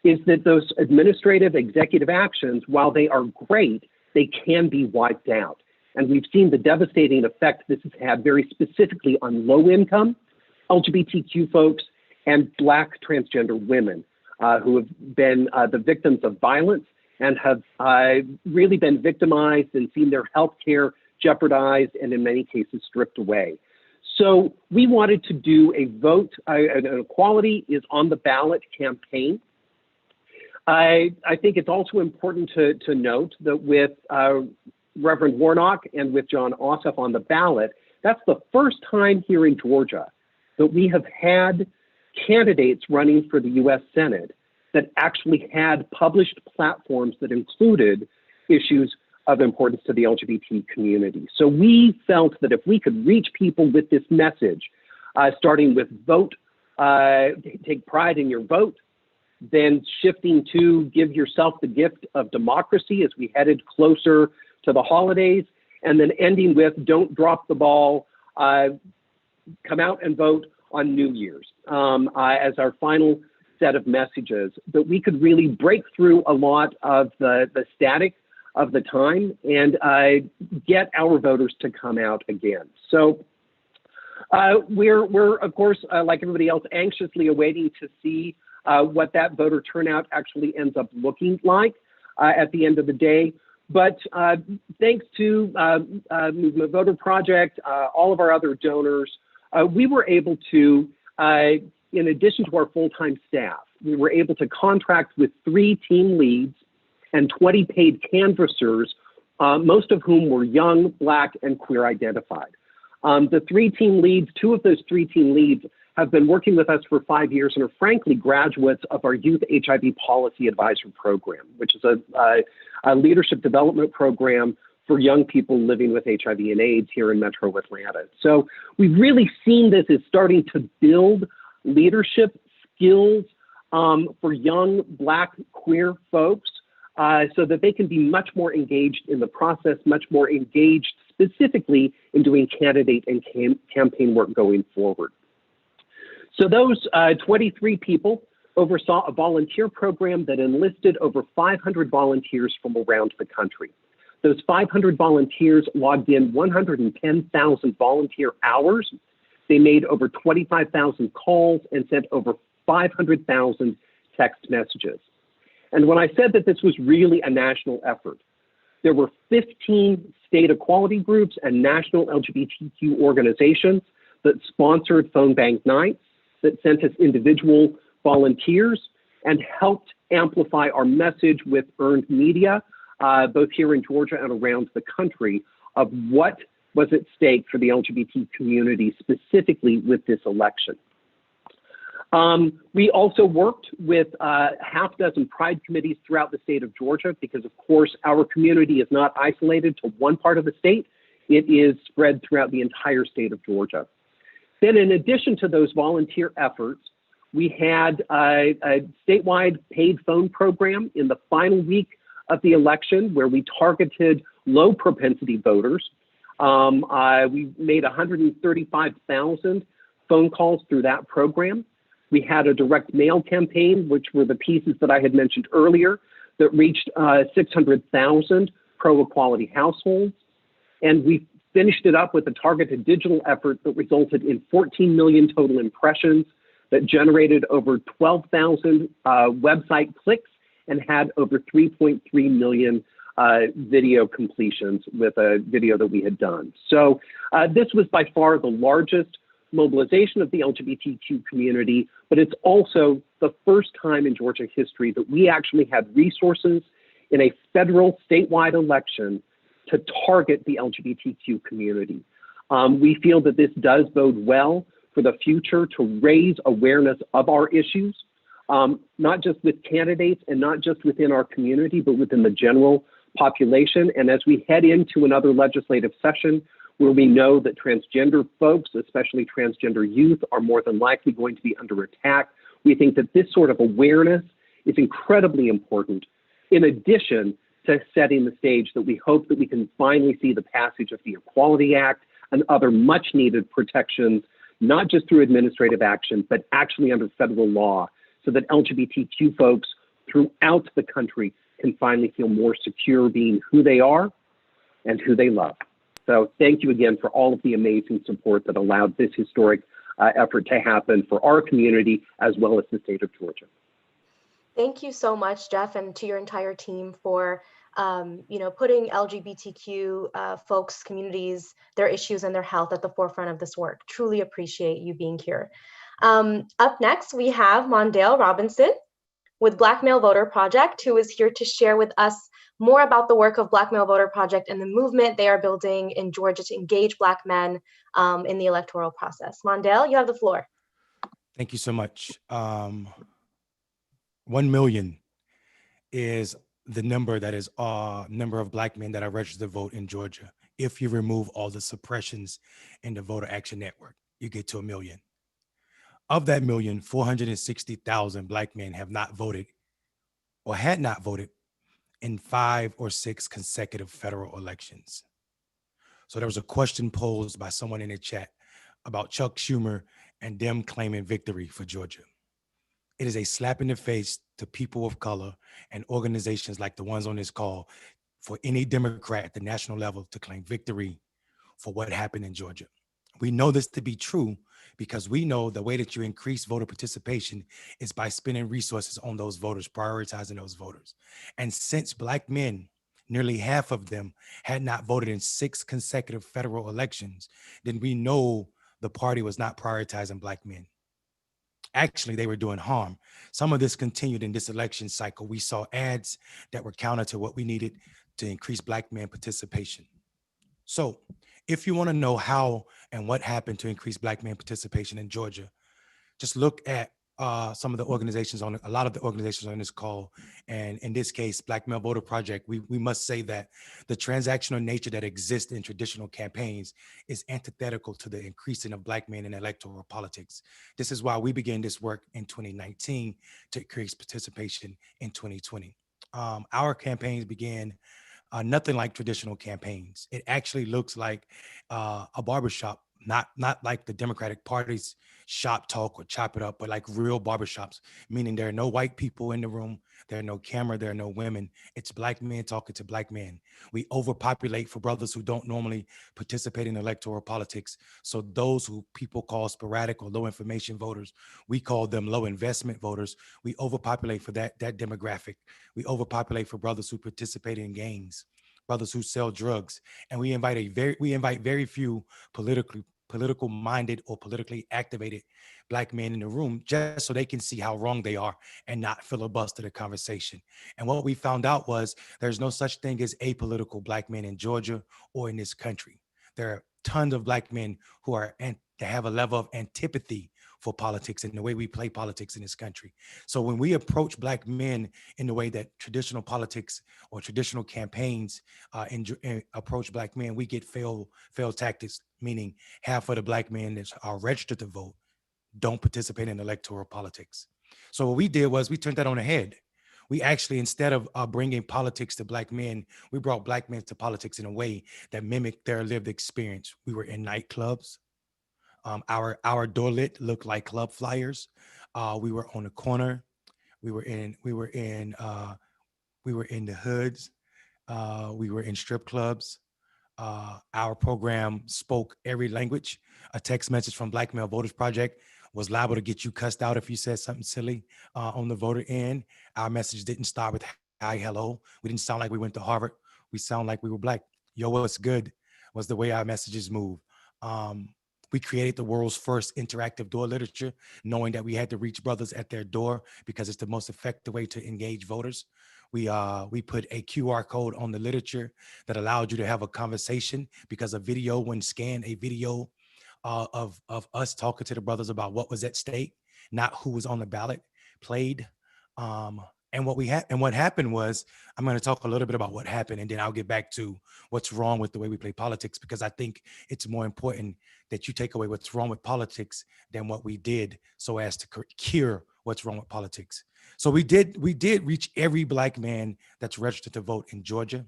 is that those administrative executive actions, while they are great, they can be wiped out. And we've seen the devastating effect this has had very specifically on low-income LGBTQ folks and Black transgender women who have been the victims of violence and have really been victimized and seen their health care jeopardized and in many cases stripped away. So we wanted to do a vote, an equality is on the ballot campaign. I think it's also important to note that with Reverend Warnock and with John Ossoff on the ballot, that's the first time here in Georgia that we have had candidates running for the U.S. Senate that actually had published platforms that included issues of importance to the LGBT community. So we felt that if we could reach people with this message, starting with vote, take pride in your vote, then shifting to give yourself the gift of democracy as we headed closer to the holidays, and then ending with don't drop the ball, come out and vote on New Year's as our final set of messages, that we could really break through a lot of the static of the time and get our voters to come out again. So we're of course, like everybody else, anxiously awaiting to see what that voter turnout actually ends up looking like at the end of the day. But thanks to Movement Voter Project, all of our other donors, we were able to, in addition to our full-time staff, we were able to contract with 3 team leads and 20 paid canvassers, most of whom were young, Black, and queer identified. The 3 team leads, 2 of those 3 team leads have been working with us for 5 years and are frankly graduates of our Youth HIV Policy Advisor Program, which is a leadership development program for young people living with HIV and AIDS here in Metro Atlanta. So we've really seen this as starting to build leadership skills for young Black queer folks so that they can be much more engaged in the process, much more engaged specifically in doing candidate and campaign work going forward. So those 23 people oversaw a volunteer program that enlisted over 500 volunteers from around the country. Those 500 volunteers logged in 110,000 volunteer hours. They made over 25,000 calls and sent over 500,000 text messages. And when I said that this was really a national effort, there were 15 state equality groups and national LGBTQ organizations that sponsored phone bank nights, that sent us individual volunteers and helped amplify our message with earned media, both here in Georgia and around the country, of what was at stake for the LGBT community, specifically with this election. We also worked with half a dozen pride committees throughout the state of Georgia because, of course, our community is not isolated to one part of the state. It is spread throughout the entire state of Georgia. Then in addition to those volunteer efforts, we had a statewide paid phone program in the final week of the election where we targeted low propensity voters. We made 135,000 phone calls through that program. We had a direct mail campaign, which were the pieces that I had mentioned earlier, that reached 600,000 pro-equality households. And we finished it up with a targeted digital effort that resulted in 14 million total impressions that generated over 12,000 website clicks and had over 3.3 million video completions with a video that we had done. So this was by far the largest mobilization of the LGBTQ community, but it's also the first time in Georgia history that we actually had resources in a federal statewide election to target the LGBTQ community. We feel that this does bode well for the future to raise awareness of our issues, not just with candidates and not just within our community, but within the general population. And as we head into another legislative session where we know that transgender folks, especially transgender youth, are more than likely going to be under attack, we think that this sort of awareness is incredibly important, in addition to setting the stage that we hope that we can finally see the passage of the Equality Act and other much needed protections, not just through administrative action, but actually under federal law, so that LGBTQ folks throughout the country can finally feel more secure being who they are and who they love. So thank you again for all of the amazing support that allowed this historic effort to happen for our community as well as the state of Georgia. Thank you so much, Jeff, and to your entire team for putting LGBTQ folks, communities, their issues and their health at the forefront of this work. Truly appreciate you being here. Up next, we have Mondale Robinson with Black Male Voter Project, who is here to share with us more about the work of Black Male Voter Project and the movement they are building in Georgia to engage Black men in the electoral process. Mondale, you have the floor. Thank you so much. 1 million is the number that is number of Black men that are registered to vote in Georgia. If you remove all the suppressions in the Voter Action Network, you get to 1 million. Of that 1,000,000, 460,000 Black men have not voted or had not voted in 5 or 6 consecutive federal elections. So there was a question posed by someone in the chat about Chuck Schumer and them claiming victory for Georgia. It is a slap in the face to people of color and organizations like the ones on this call for any Democrat at the national level to claim victory for what happened in Georgia. We know this to be true because we know the way that you increase voter participation is by spending resources on those voters, prioritizing those voters. And since Black men, nearly half of them, had not voted in 6 consecutive federal elections, then we know the party was not prioritizing Black men. Actually, they were doing harm. Some of this continued in this election cycle. We saw ads that were counter to what we needed to increase Black men participation. So if you want to know how and what happened to increase Black men participation in Georgia, just look at some of the organizations on a lot of the organizations on this call. And in this case, Black Male Voter Project, we must say that the transactional nature that exists in traditional campaigns is antithetical to the increasing of Black men in electoral politics. This is why we began this work in 2019 to increase participation in 2020. Our campaigns began nothing like traditional campaigns. It actually looks like a barbershop, not like the Democratic Party's shop talk or chop it up, but like real barbershops, meaning there are no white people in the room, there are no camera, there are no women. It's Black men talking to Black men. We overpopulate for brothers who don't normally participate in electoral politics. So those who people call sporadic or low information voters, we call them low investment voters. We overpopulate for that demographic. We overpopulate for brothers who participate in gangs, brothers who sell drugs, and we invite very few political minded or politically activated Black men in the room just so they can see how wrong they are and not filibuster the conversation. And what we found out was there's no such thing as apolitical Black men in Georgia or in this country. There are tons of Black men who are and have a level of antipathy for politics and the way we play politics in this country. So when we approach Black men in the way that traditional politics or traditional campaigns approach Black men, we get failed tactics, meaning half of the Black men that are registered to vote don't participate in electoral politics. So what we did was we turned that on the head. We actually, instead of bringing politics to Black men, we brought Black men to politics in a way that mimicked their lived experience. We were in nightclubs. Our door lit looked like club flyers. We were on the corner. We were in the hoods. We were in strip clubs. Our program spoke every language. A text message from Black Male Voters Project was liable to get you cussed out if you said something silly on the voter end. Our message didn't start with hi, hello. We didn't sound like we went to Harvard. We sound like we were Black. Yo, what's good was the way our messages move. We created the world's first interactive door literature, knowing that we had to reach brothers at their door because it's the most effective way to engage voters. We put a QR code on the literature that allowed you to have a conversation, because a video, when scanned, a video of us talking to the brothers about what was at stake, not who was on the ballot, played. And what happened was, I'm going to talk a little bit about what happened, and then I'll get back to what's wrong with the way we play politics, because I think it's more important that you take away what's wrong with politics than what we did, so as to cure what's wrong with politics. So we did reach every Black man that's registered to vote in Georgia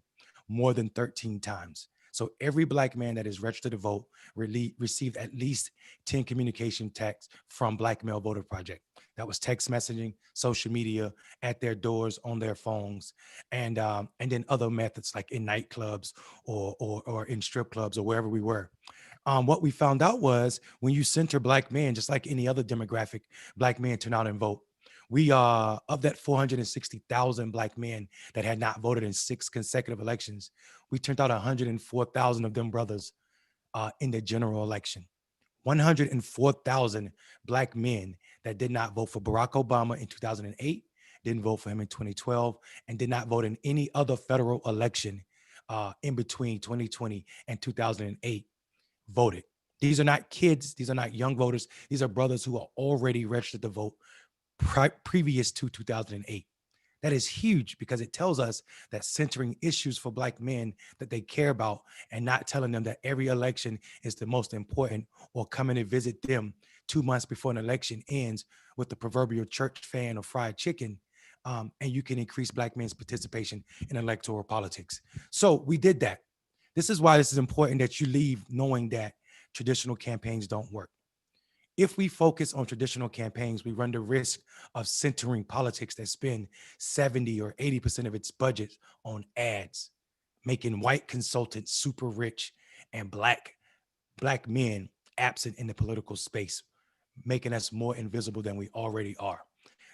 more than 13 times. So every Black man that is registered to vote received at least 10 communication texts from Black Male Voter Project. That was text messaging, social media, at their doors, on their phones, and then other methods like in nightclubs or in strip clubs or wherever we were. What we found out was, when you center Black men, just like any other demographic, Black men turn out and vote. We of that 460,000 Black men that had not voted in 6 consecutive elections, we turned out 104,000 of them brothers in the general election. 104,000 Black men that did not vote for Barack Obama in 2008, didn't vote for him in 2012, and did not vote in any other federal election in between 2020 and 2008, voted. These are not kids. These are not young voters. These are brothers who are already registered to vote previous to 2008. That is huge, because it tells us that centering issues for Black men that they care about, and not telling them that every election is the most important, or coming to visit them 2 months before an election ends with the proverbial church fan or fried chicken, and you can increase Black men's participation in electoral politics. So we did that. This is why this is important that you leave knowing that traditional campaigns don't work. If we focus on traditional campaigns, we run the risk of centering politics that spend 70 or 80% of its budget on ads, making white consultants super rich and black men absent in the political space, making us more invisible than we already are.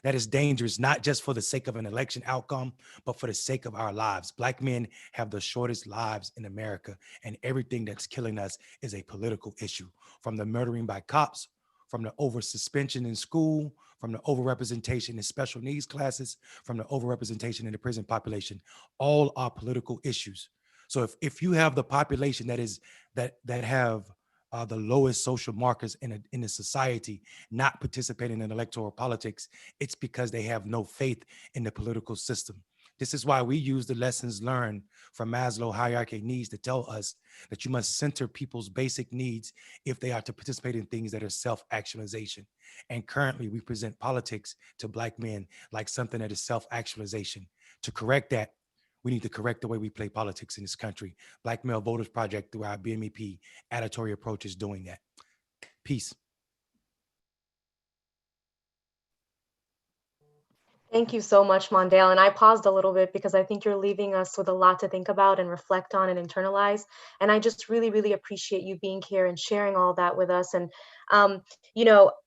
That is dangerous, not just for the sake of an election outcome, but for the sake of our lives. Black men have the shortest lives in America, and everything that's killing us is a political issue, from the murdering by cops, from the over suspension in school, from the overrepresentation in special needs classes, from the overrepresentation in the prison population. All are political issues. So if you have the population that have the lowest social markers in the society not participating in electoral politics, it's because they have no faith in the political system. This is why we use the lessons learned from Maslow's hierarchy of needs to tell us that you must center people's basic needs if they are to participate in things that are self-actualization. And currently we present politics to Black men like something that is self-actualization. To correct that, we need to correct the way we play politics in this country. Black Male Voters Project, through our BMEP aditory approach, is doing that. Peace. Thank you so much, Mondale. And I paused a little bit because I think you're leaving us with a lot to think about and reflect on and internalize. And I just really, really appreciate you being here and sharing all that with us. And, I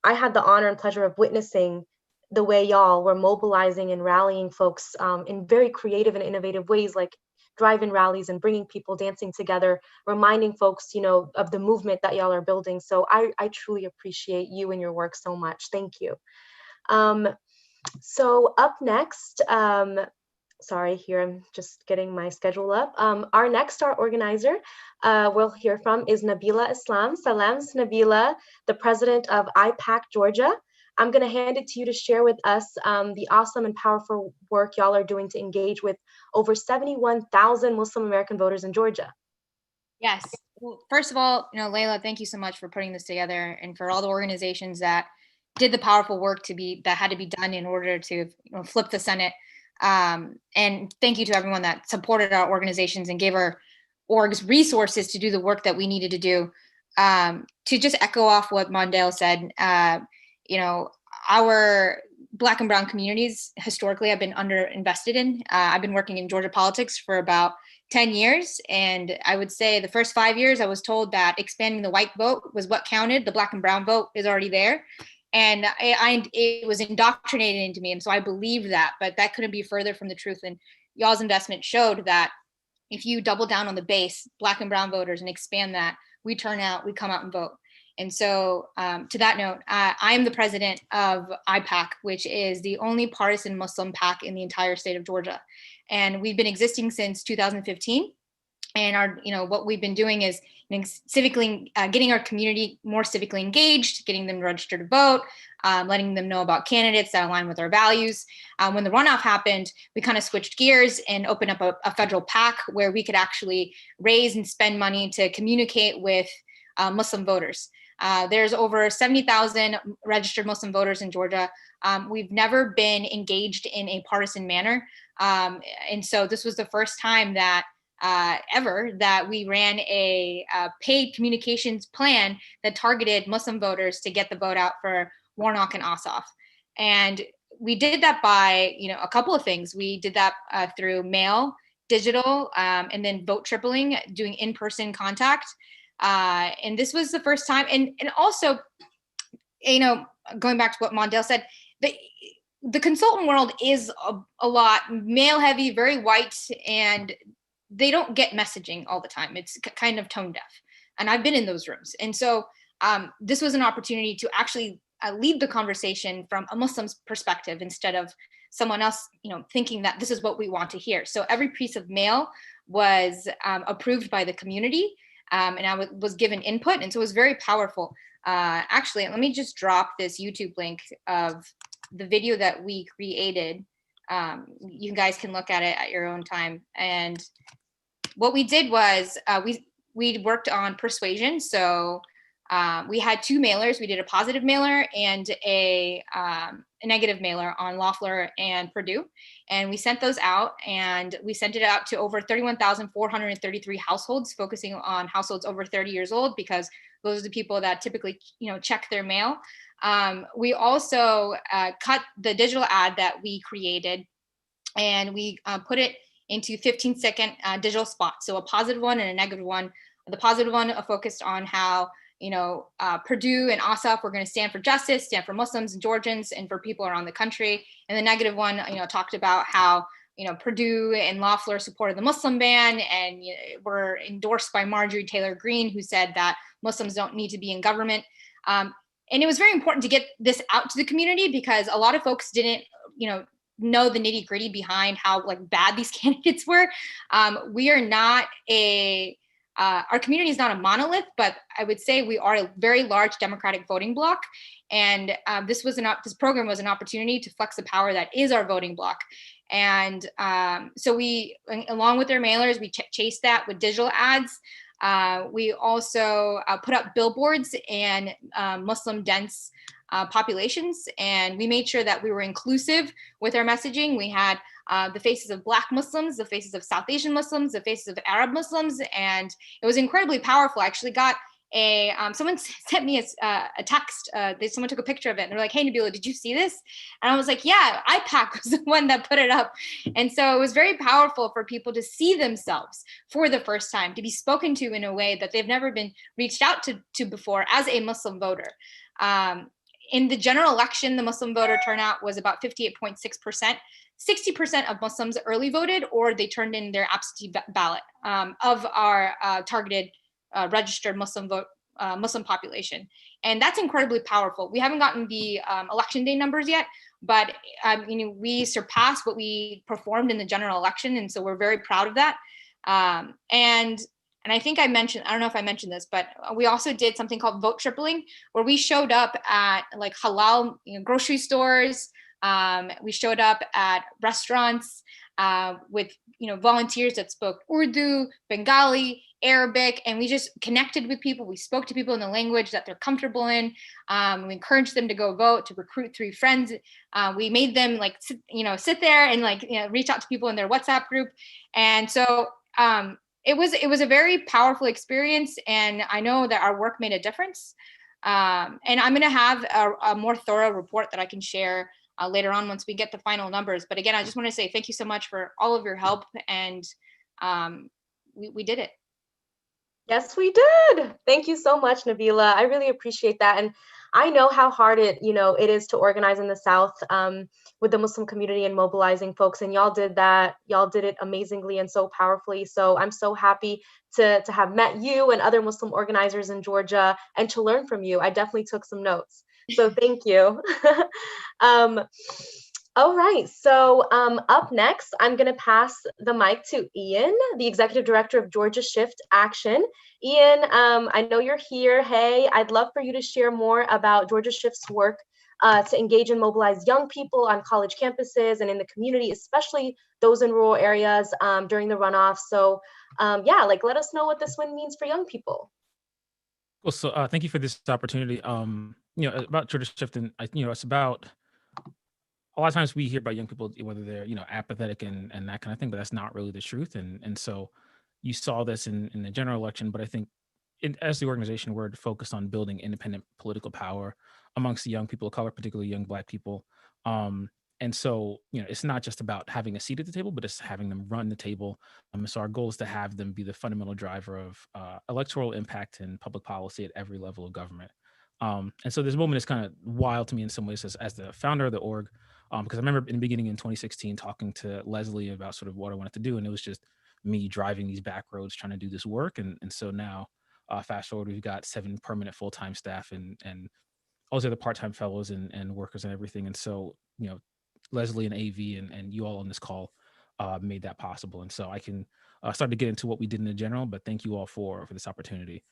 had the honor and pleasure of witnessing the way y'all were mobilizing and rallying folks in very creative and innovative ways, like drive-in rallies and bringing people dancing together, reminding folks, of the movement that y'all are building. So I truly appreciate you and your work so much. Thank you. So up next, Sorry, here I'm just getting my schedule up. Our next star organizer we'll hear from is Nabilah Islam. Salams, Nabilah, the president of I-PAC Georgia. I'm going to hand it to you to share with us the awesome and powerful work y'all are doing to engage with over 71,000 Muslim American voters in Georgia. Yes. Well, first of all, Lela, thank you so much for putting this together, and for all the organizations that did the powerful work that had to be done in order to flip the Senate. And thank you to everyone that supported our organizations and gave our orgs resources to do the work that we needed to do. To just echo off what Mondale said, our Black and brown communities historically have been underinvested in. I've been working in Georgia politics for about 10 years. And I would say the first 5 years, I was told that expanding the white vote was what counted. The Black and brown vote is already there. And it was indoctrinated into me. And so I believed that, but that couldn't be further from the truth. And y'all's investment showed that if you double down on the base, Black and brown voters, and expand that, we turn out, we come out and vote. And so to that note, I am the president of I-PAC, which is the only partisan Muslim PAC in the entire state of Georgia. And we've been existing since 2015. And what we've been doing is civically getting our community more civically engaged, getting them registered to vote, letting them know about candidates that align with our values. When the runoff happened, we kind of switched gears and opened up a federal PAC where we could actually raise and spend money to communicate with Muslim voters. There's over 70,000 registered Muslim voters in Georgia. We've never been engaged in a partisan manner. And so this was the first time that ever that we ran a paid communications plan that targeted Muslim voters to get the vote out for Warnock and Ossoff. And we did that by, a couple of things. We did that through mail, digital, and then vote tripling, doing in-person contact. And this was the first time. And also, going back to what Mondale said, the consultant world is a lot male heavy, very white, and they don't get messaging all the time. It's kind of tone deaf. And I've been in those rooms. And so this was an opportunity to actually lead the conversation from a Muslim's perspective instead of someone else, thinking that this is what we want to hear. So every piece of mail was approved by the community. And I was given input. And so it was very powerful. Actually, let me just drop this YouTube link of the video that we created. You guys can look at it at your own time. And what we did was we worked on persuasion. So we had two mailers. We did a positive mailer and a negative mailer on Loeffler and Purdue. And we sent those out, and we sent it out to over 31,433 households, focusing on households over 30 years old, because those are the people that typically, check their mail. We also cut the digital ad that we created, and we put it into 15-second digital spots. So a positive one and a negative one. The positive one focused on how, Purdue and Ossoff were going to stand for justice, stand for Muslims and Georgians, and for people around the country. And the negative one, talked about how, Purdue and Loeffler supported the Muslim ban and were endorsed by Marjorie Taylor Greene, who said that Muslims don't need to be in government. And it was very important to get this out to the community, because a lot of folks didn't, know the nitty gritty behind how bad these candidates were. We are not our community is not a monolith, but I would say we are a very large Democratic voting bloc. And this program was an opportunity to flex the power that is our voting bloc. And so we, along with their mailers, we chased that with digital ads. We also put up billboards in Muslim dense populations, and we made sure that we were inclusive with our messaging. We had the faces of Black Muslims, the faces of South Asian Muslims, the faces of Arab Muslims, and it was incredibly powerful. I actually got someone sent me a text. Someone took a picture of it, and they're like, "Hey, Nabilah, did you see this?" And I was like, "Yeah, I-PAC was the one that put it up." And so it was very powerful for people to see themselves for the first time, to be spoken to in a way that they've never been reached out to before as a Muslim voter. In the general election, the Muslim voter turnout was about 58.6%. 60% of Muslims early voted, or they turned in their absentee ballot of our targeted registered Muslim Muslim population. And that's incredibly powerful. We haven't gotten the election day numbers yet, but we surpassed what we performed in the general election. And so we're very proud of that. And I think I don't know if I mentioned this, but we also did something called vote tripling, where we showed up at like halal grocery stores. We showed up at restaurants with volunteers that spoke Urdu, Bengali, Arabic, and we just connected with people. We spoke to people in the language that they're comfortable in. We encouraged them to go vote, to recruit 3 friends. We made them sit there and reach out to people in their WhatsApp group. And so it was a very powerful experience, and I know that our work made a difference. And I'm going to have a more thorough report that I can share later on once we get the final numbers. But again, I just want to say thank you so much for all of your help, and we did it. Yes, we did. Thank you so much, Nabilah. I really appreciate that. And I know how hard it is to organize in the South with the Muslim community and mobilizing folks. And y'all did that. Y'all did it amazingly and so powerfully. So I'm so happy to have met you and other Muslim organizers in Georgia and to learn from you. I definitely took some notes. So thank you. All right, so up next, I'm going to pass the mic to Ian, the Executive Director of Georgia Shift Action. Ian, I know you're here. Hey, I'd love for you to share more about Georgia Shift's work to engage and mobilize young people on college campuses and in the community, especially those in rural areas during the runoff. So let us know what this win means for young people. Well, so thank you for this opportunity. About Georgia Shift, and it's about, a lot of times we hear about young people, whether they're, apathetic and that kind of thing, but that's not really the truth. And so you saw this in the general election, but I think as the organization, we're focused on building independent political power amongst the young people of color, particularly young Black people. And so, it's not just about having a seat at the table, but it's having them run the table. So our goal is to have them be the fundamental driver of electoral impact and public policy at every level of government. And so this moment is kind of wild to me in some ways as the founder of the org, because I remember in the beginning in 2016 talking to Leslie about sort of what I wanted to do, and it was just me driving these back roads trying to do this work. And so now, fast forward, we've got 7 permanent full-time staff and all the other part-time fellows and workers and everything. And so, Leslie and AV and you all on this call made that possible. And so I can start to get into what we did in the general, but thank you all for this opportunity.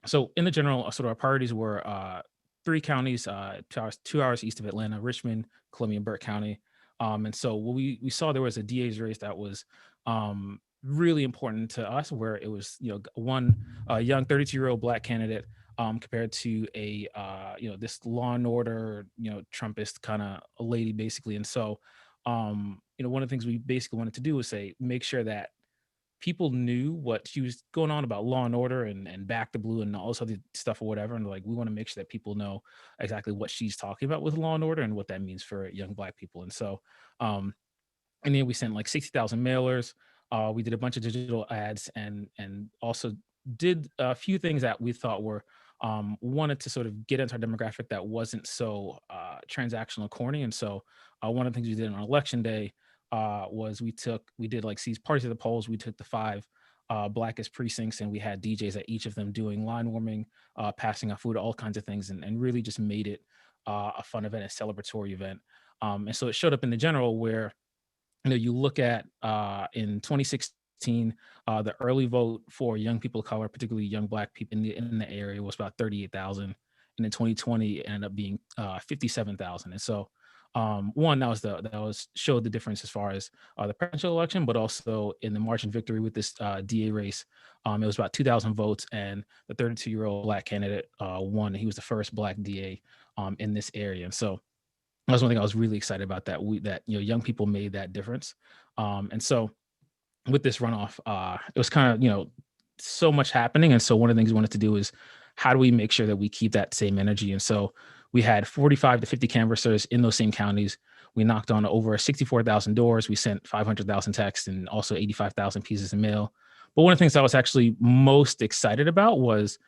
So in the general, sort of our priorities were 3 counties, 2 hours east of Atlanta, Richmond, Columbia, and Burke County. And so what we saw, there was a DA's race that was really important to us, where it was, one young 32-year-old Black candidate compared to a, this law and order, Trumpist kind of lady, basically. And so, one of the things we basically wanted to do was make sure that people knew what she was going on about law and order and back the blue and all this other stuff or whatever. And we want to make sure that people know exactly what she's talking about with law and order and what that means for young Black people. And so, and then we sent 60,000 mailers. We did a bunch of digital ads and also did a few things that we thought were, wanted to sort of get into our demographic that wasn't so transactional, corny. And so one of the things we did on election day was we did these parties at the polls. We took the 5 Blackest precincts and we had DJs at each of them doing line warming, passing out food, all kinds of things, and really just made it a fun event, a celebratory event. And so it showed up in the general where, you look at in 2016, the early vote for young people of color, particularly young Black people in the area, was about 38,000. And in 2020, it ended up being 57,000. And so one, that showed the difference as far as the presidential election, but also in the margin victory with this DA race. It was about 2,000 votes, and the 32-year-old Black candidate won. He was the first Black DA in this area. And so that was one thing I was really excited about, that young people made that difference. And so with this runoff, it was kind of, so much happening. And so one of the things we wanted to do is, how do we make sure that we keep that same energy? And so we had 45 to 50 canvassers in those same counties. We knocked on over 64,000 doors. We sent 500,000 texts and also 85,000 pieces of mail. But one of the things I was actually most excited about was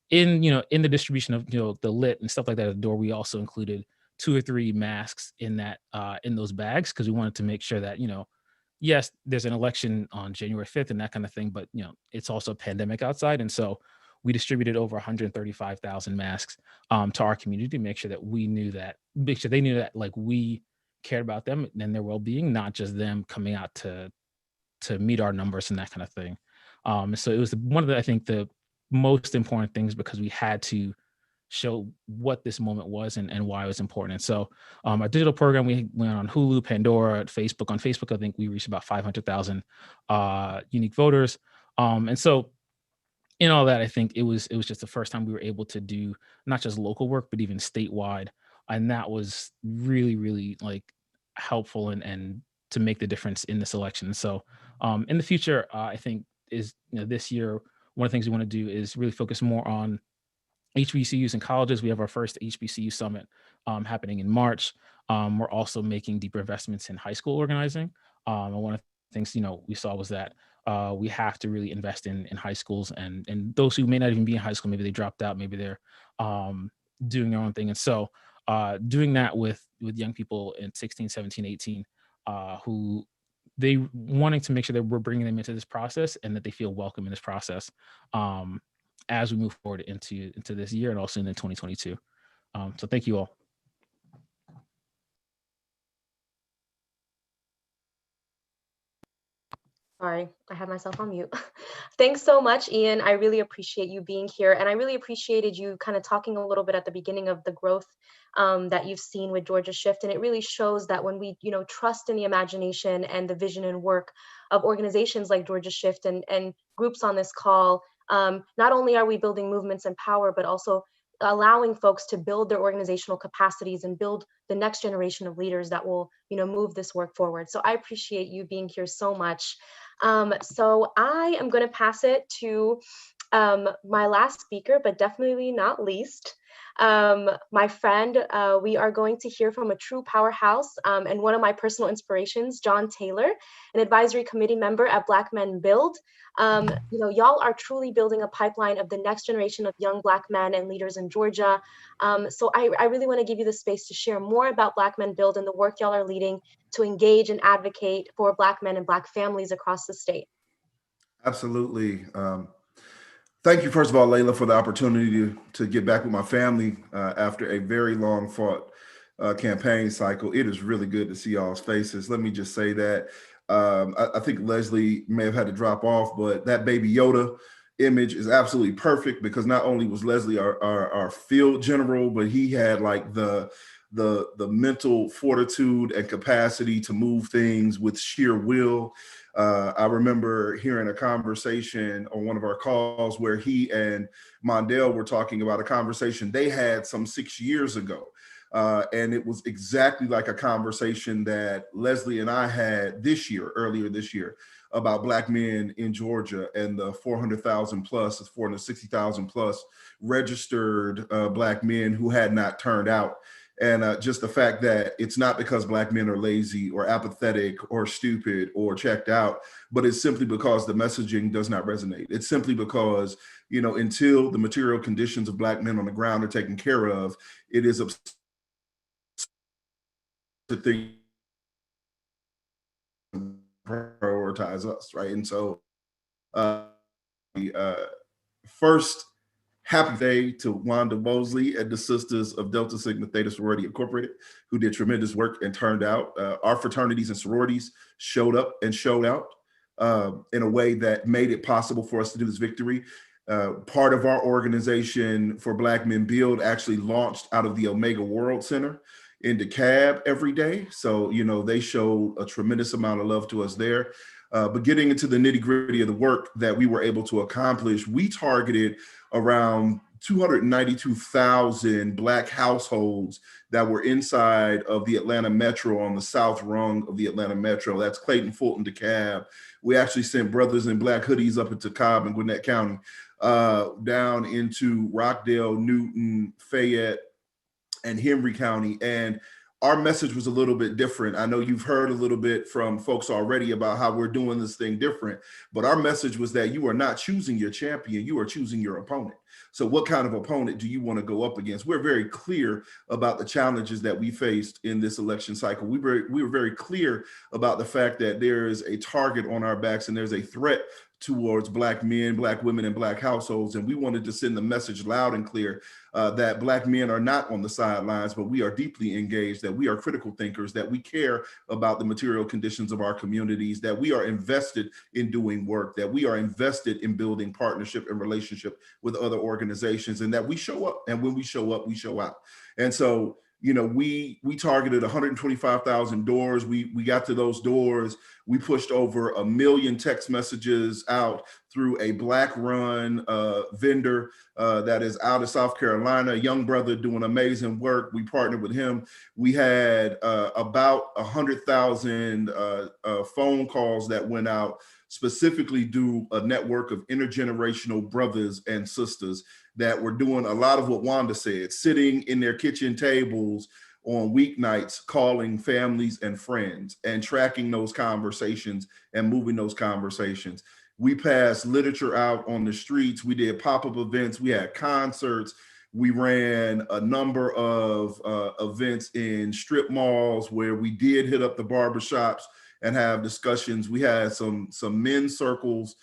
in the distribution of, the lit and stuff like that at the door, we also included 2 or 3 masks in that, in those bags, because we wanted to make sure that, yes, there's an election on January 5th and that kind of thing, but, it's also a pandemic outside. And so we distributed over 135,000 masks to our community to make sure that they knew that like we cared about them and their well-being, not just them coming out to meet our numbers and that kind of thing. So it was one of the, I think, the most important things, because we had to show what this moment was and why it was important. And so our digital program, we went on Hulu, Pandora, Facebook. On Facebook, I think we reached about 500,000 unique voters. And so in all that, I think it was just the first time we were able to do not just local work, but even statewide. And that was really, really like helpful and to make the difference in this election. So in the future, I think this year, one of the things we want to do is really focus more on HBCUs and colleges. We have our first HBCU summit happening in March. We're also making deeper investments in high school organizing. And one of the things, we saw was that we have to really invest in high schools and those who may not even be in high school, maybe they dropped out, maybe they're doing their own thing. And so doing that with young people in 16, 17, 18, who they wanting to make sure that we're bringing them into this process and that they feel welcome in this process as we move forward into this year and also into 2022. So thank you all. Sorry, I had myself on mute. Thanks so much, Ian. I really appreciate you being here. And I really appreciated you kind of talking a little bit at the beginning of the growth that you've seen with Georgia Shift. And it really shows that when we, trust in the imagination and the vision and work of organizations like Georgia Shift and groups on this call, not only are we building movements and power, but also allowing folks to build their organizational capacities and build the next generation of leaders that will, move this work forward. So I appreciate you being here so much. So I am going to pass it to my last speaker, but definitely not least, my friend. We are going to hear from a true powerhouse and one of my personal inspirations, John Taylor, an advisory committee member at Black Men Build. Y'all are truly building a pipeline of the next generation of young Black men and leaders in Georgia. So I really want to give you the space to share more about Black Men Build and the work y'all are leading to engage and advocate for Black men and Black families across the state. Absolutely. Thank you, first of all, Lela, for the opportunity to get back with my family after a very long fought campaign cycle. It is really good to see y'all's faces. Let me just say that. I think Leslie may have had to drop off, but that Baby Yoda image is absolutely perfect, because not only was Leslie our field general, but he had like the mental fortitude and capacity to move things with sheer will. I remember hearing a conversation on one of our calls where he and Mondale were talking about a conversation they had some 6 years ago. And it was exactly like a conversation that Leslie and I had earlier this year, about Black men in Georgia and the 400,000 plus, 460,000 plus registered Black men who had not turned out. And just the fact that it's not because Black men are lazy or apathetic or stupid or checked out, but it's simply because the messaging does not resonate. It's simply because, until the material conditions of Black men on the ground are taken care of, it is to think prioritize us, right? And so first, happy day to Wanda, Mosley, and the Sisters of Delta Sigma Theta Sorority Incorporated, who did tremendous work and turned out. Our fraternities and sororities showed up and showed out in a way that made it possible for us to do this victory. Part of our organization for Black Men Build actually launched out of the Omega World Center in DeKalb every day. So, they showed a tremendous amount of love to us there. But getting into the nitty gritty of the work that we were able to accomplish, we targeted around 292,000 Black households that were inside of the Atlanta Metro, on the south rung of the Atlanta Metro. That's Clayton, Fulton, DeKalb. We actually sent brothers in Black hoodies up into Cobb and Gwinnett County, down into Rockdale, Newton, Fayette, and Henry County. And our message was a little bit different. I know you've heard a little bit from folks already about how we're doing this thing different, but our message was that you are not choosing your champion, you are choosing your opponent. So what kind of opponent do you want to go up against? We're very clear about the challenges that we faced in this election cycle. We were very clear about the fact that there is a target on our backs and there's a threat towards Black men, Black women, and Black households. And we wanted to send the message loud and clear that Black men are not on the sidelines, but we are deeply engaged, that we are critical thinkers, that we care about the material conditions of our communities, that we are invested in doing work, that we are invested in building partnership and relationship with other organizations, and that we show up. And when we show up, we show out. And so, you know, we targeted 125,000 doors. We got to those doors. We pushed over 1 million text messages out through a Black-run vendor that is out of South Carolina, a young brother doing amazing work. We partnered with him. We had about 100,000 phone calls that went out specifically do a network of intergenerational brothers and sisters that were doing a lot of what Wanda said, sitting in their kitchen tables on weeknights, calling families and friends and tracking those conversations and moving those conversations. We passed literature out on the streets. We did pop-up events. We had concerts. We ran a number of events in strip malls where we did hit up the barbershops and have discussions. We had some men's circles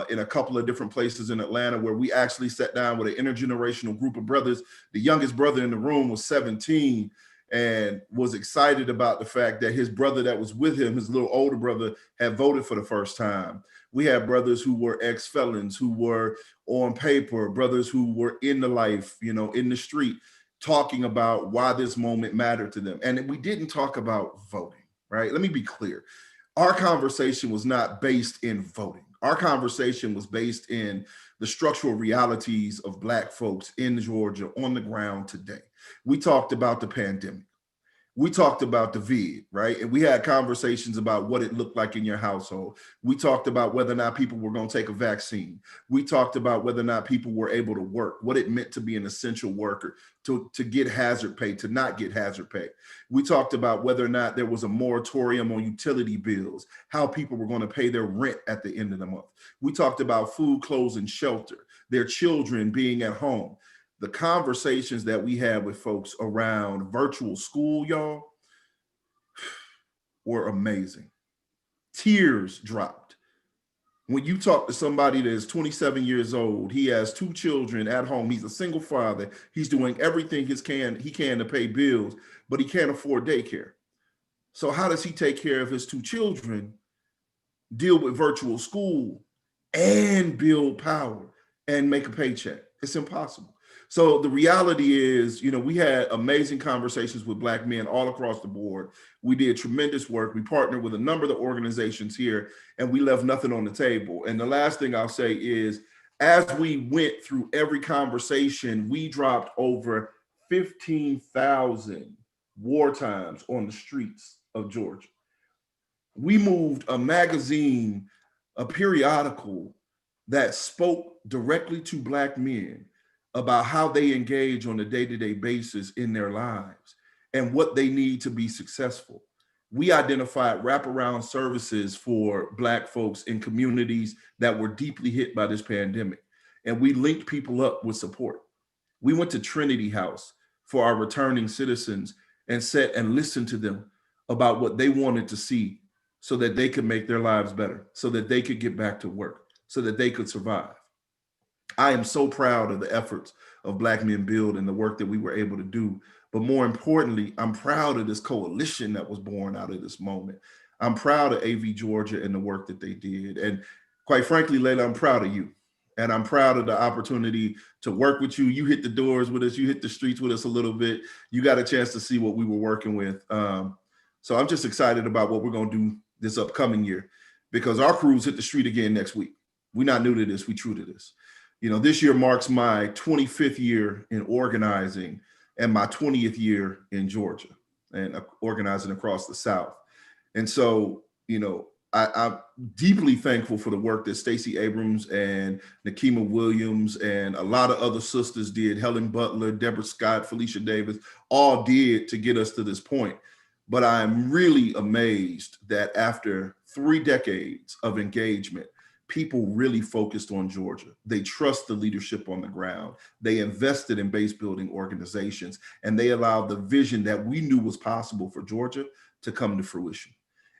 in a couple of different places in Atlanta where we actually sat down with an intergenerational group of brothers. The youngest brother in the room was 17 and was excited about the fact that his brother that was with him, his little older brother, had voted for the first time. We had brothers who were ex-felons, who were on paper, brothers who were in the life, you know, in the street, talking about why this moment mattered to them. And we didn't talk about voting, right? Let me be clear. Our conversation was not based in voting. Our conversation was based in the structural realities of Black folks in Georgia on the ground today. We talked about the pandemic. We talked about the vid, right? And we had conversations about what it looked like in your household. We talked about whether or not people were going to take a vaccine. We talked about whether or not people were able to work, what it meant to be an essential worker, to get hazard pay, to not get hazard pay. We talked about whether or not there was a moratorium on utility bills, how people were going to pay their rent at the end of the month. We talked about food, clothes, and shelter, their children being at home. The conversations that we had with folks around virtual school, y'all, were amazing. Tears dropped. When you talk to somebody that is 27 years old, he has 2 children at home, he's a single father, he's doing everything he can to pay bills, but he can't afford daycare. So how does he take care of his 2 children, deal with virtual school, and build power and make a paycheck? It's impossible. So the reality is, you know, we had amazing conversations with Black men all across the board. We did tremendous work. We partnered with a number of the organizations here, and we left nothing on the table. And the last thing I'll say is, as we went through every conversation, we dropped over 15,000 war times on the streets of Georgia. We moved a magazine, a periodical that spoke directly to Black men about how they engage on a day-to-day basis in their lives and what they need to be successful. We identified wraparound services for Black folks in communities that were deeply hit by this pandemic, and we linked people up with support. We went to Trinity House for our returning citizens and sat and listened to them about what they wanted to see so that they could make their lives better, so that they could get back to work, so that they could survive. I am so proud of the efforts of Black Men Build and the work that we were able to do. But more importantly, I'm proud of this coalition that was born out of this moment. I'm proud of AV Georgia and the work that they did. And quite frankly, Lela, I'm proud of you. And I'm proud of the opportunity to work with you. You hit the doors with us. You hit the streets with us a little bit. You got a chance to see what we were working with. So I'm just excited about what we're going to do this upcoming year, because our crews hit the street again next week. We're not new to this. We true to this. You know, this year marks my 25th year in organizing and my 20th year in Georgia and organizing across the South. And so, you know, I'm deeply thankful for the work that Stacey Abrams and Nakima Williams and a lot of other sisters did, Helen Butler, Deborah Scott, Felicia Davis, all did to get us to this point. But I'm really amazed that after 3 decades of engagement, people really focused on Georgia. They trust the leadership on the ground. They invested in base building organizations, and they allowed the vision that we knew was possible for Georgia to come to fruition.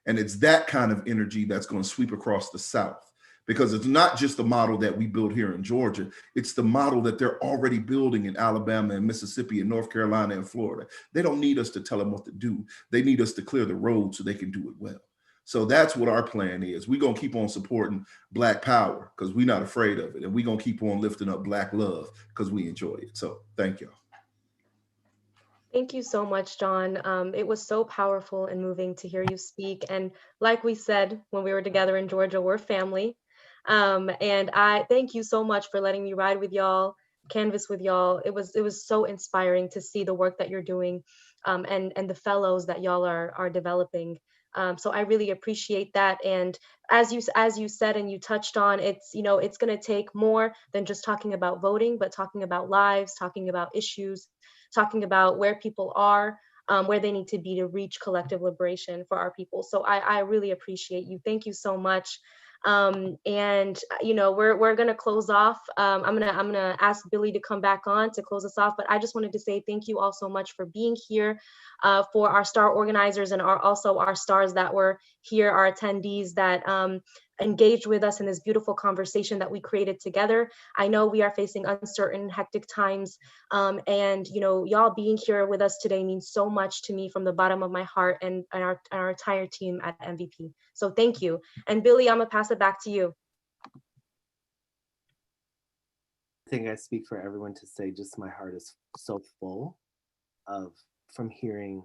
And it's that kind of energy that's going to sweep across the South, because it's not just the model that we build here in Georgia, it's the model that they're already building in Alabama and Mississippi and North Carolina and Florida. They don't need us to tell them what to do. They need us to clear the road so they can do it well. So that's what our plan is. We're going to keep on supporting Black power because we're not afraid of it. And we're going to keep on lifting up Black love because we enjoy it. So thank you. Thank you so much, John. It was so powerful and moving to hear you speak. And like we said, when we were together in Georgia, we're family. And I thank you so much for letting me ride with y'all, canvas with y'all. It was so inspiring to see the work that you're doing, and the fellows that y'all are developing. So I really appreciate that. And as you said and you touched on, it's going to take more than just talking about voting, but talking about lives, talking about issues, talking about where people are, where they need to be to reach collective liberation for our people. So I really appreciate you. Thank you so much. And we're gonna close off. I'm gonna ask Billy to come back on to close us off, but I just wanted to say thank you all so much for being here, for our star organizers and also our stars that were here, our attendees that engaged with us in this beautiful conversation that we created together. I know we are facing uncertain, hectic times, and y'all being here with us today means so much to me from the bottom of my heart and our entire team at MVP. So thank you. And Billy, I'm gonna pass it back to you. I think I speak for everyone to say just my heart is so full from hearing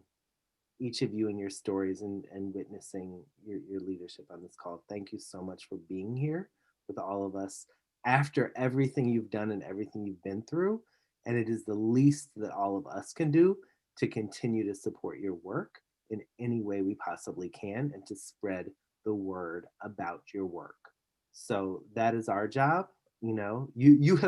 each of you and your stories and witnessing your leadership on this call. Thank you so much for being here with all of us after everything you've done and everything you've been through. And it is the least that all of us can do to continue to support your work in any way we possibly can and to spread the word about your work. So that is our job. You have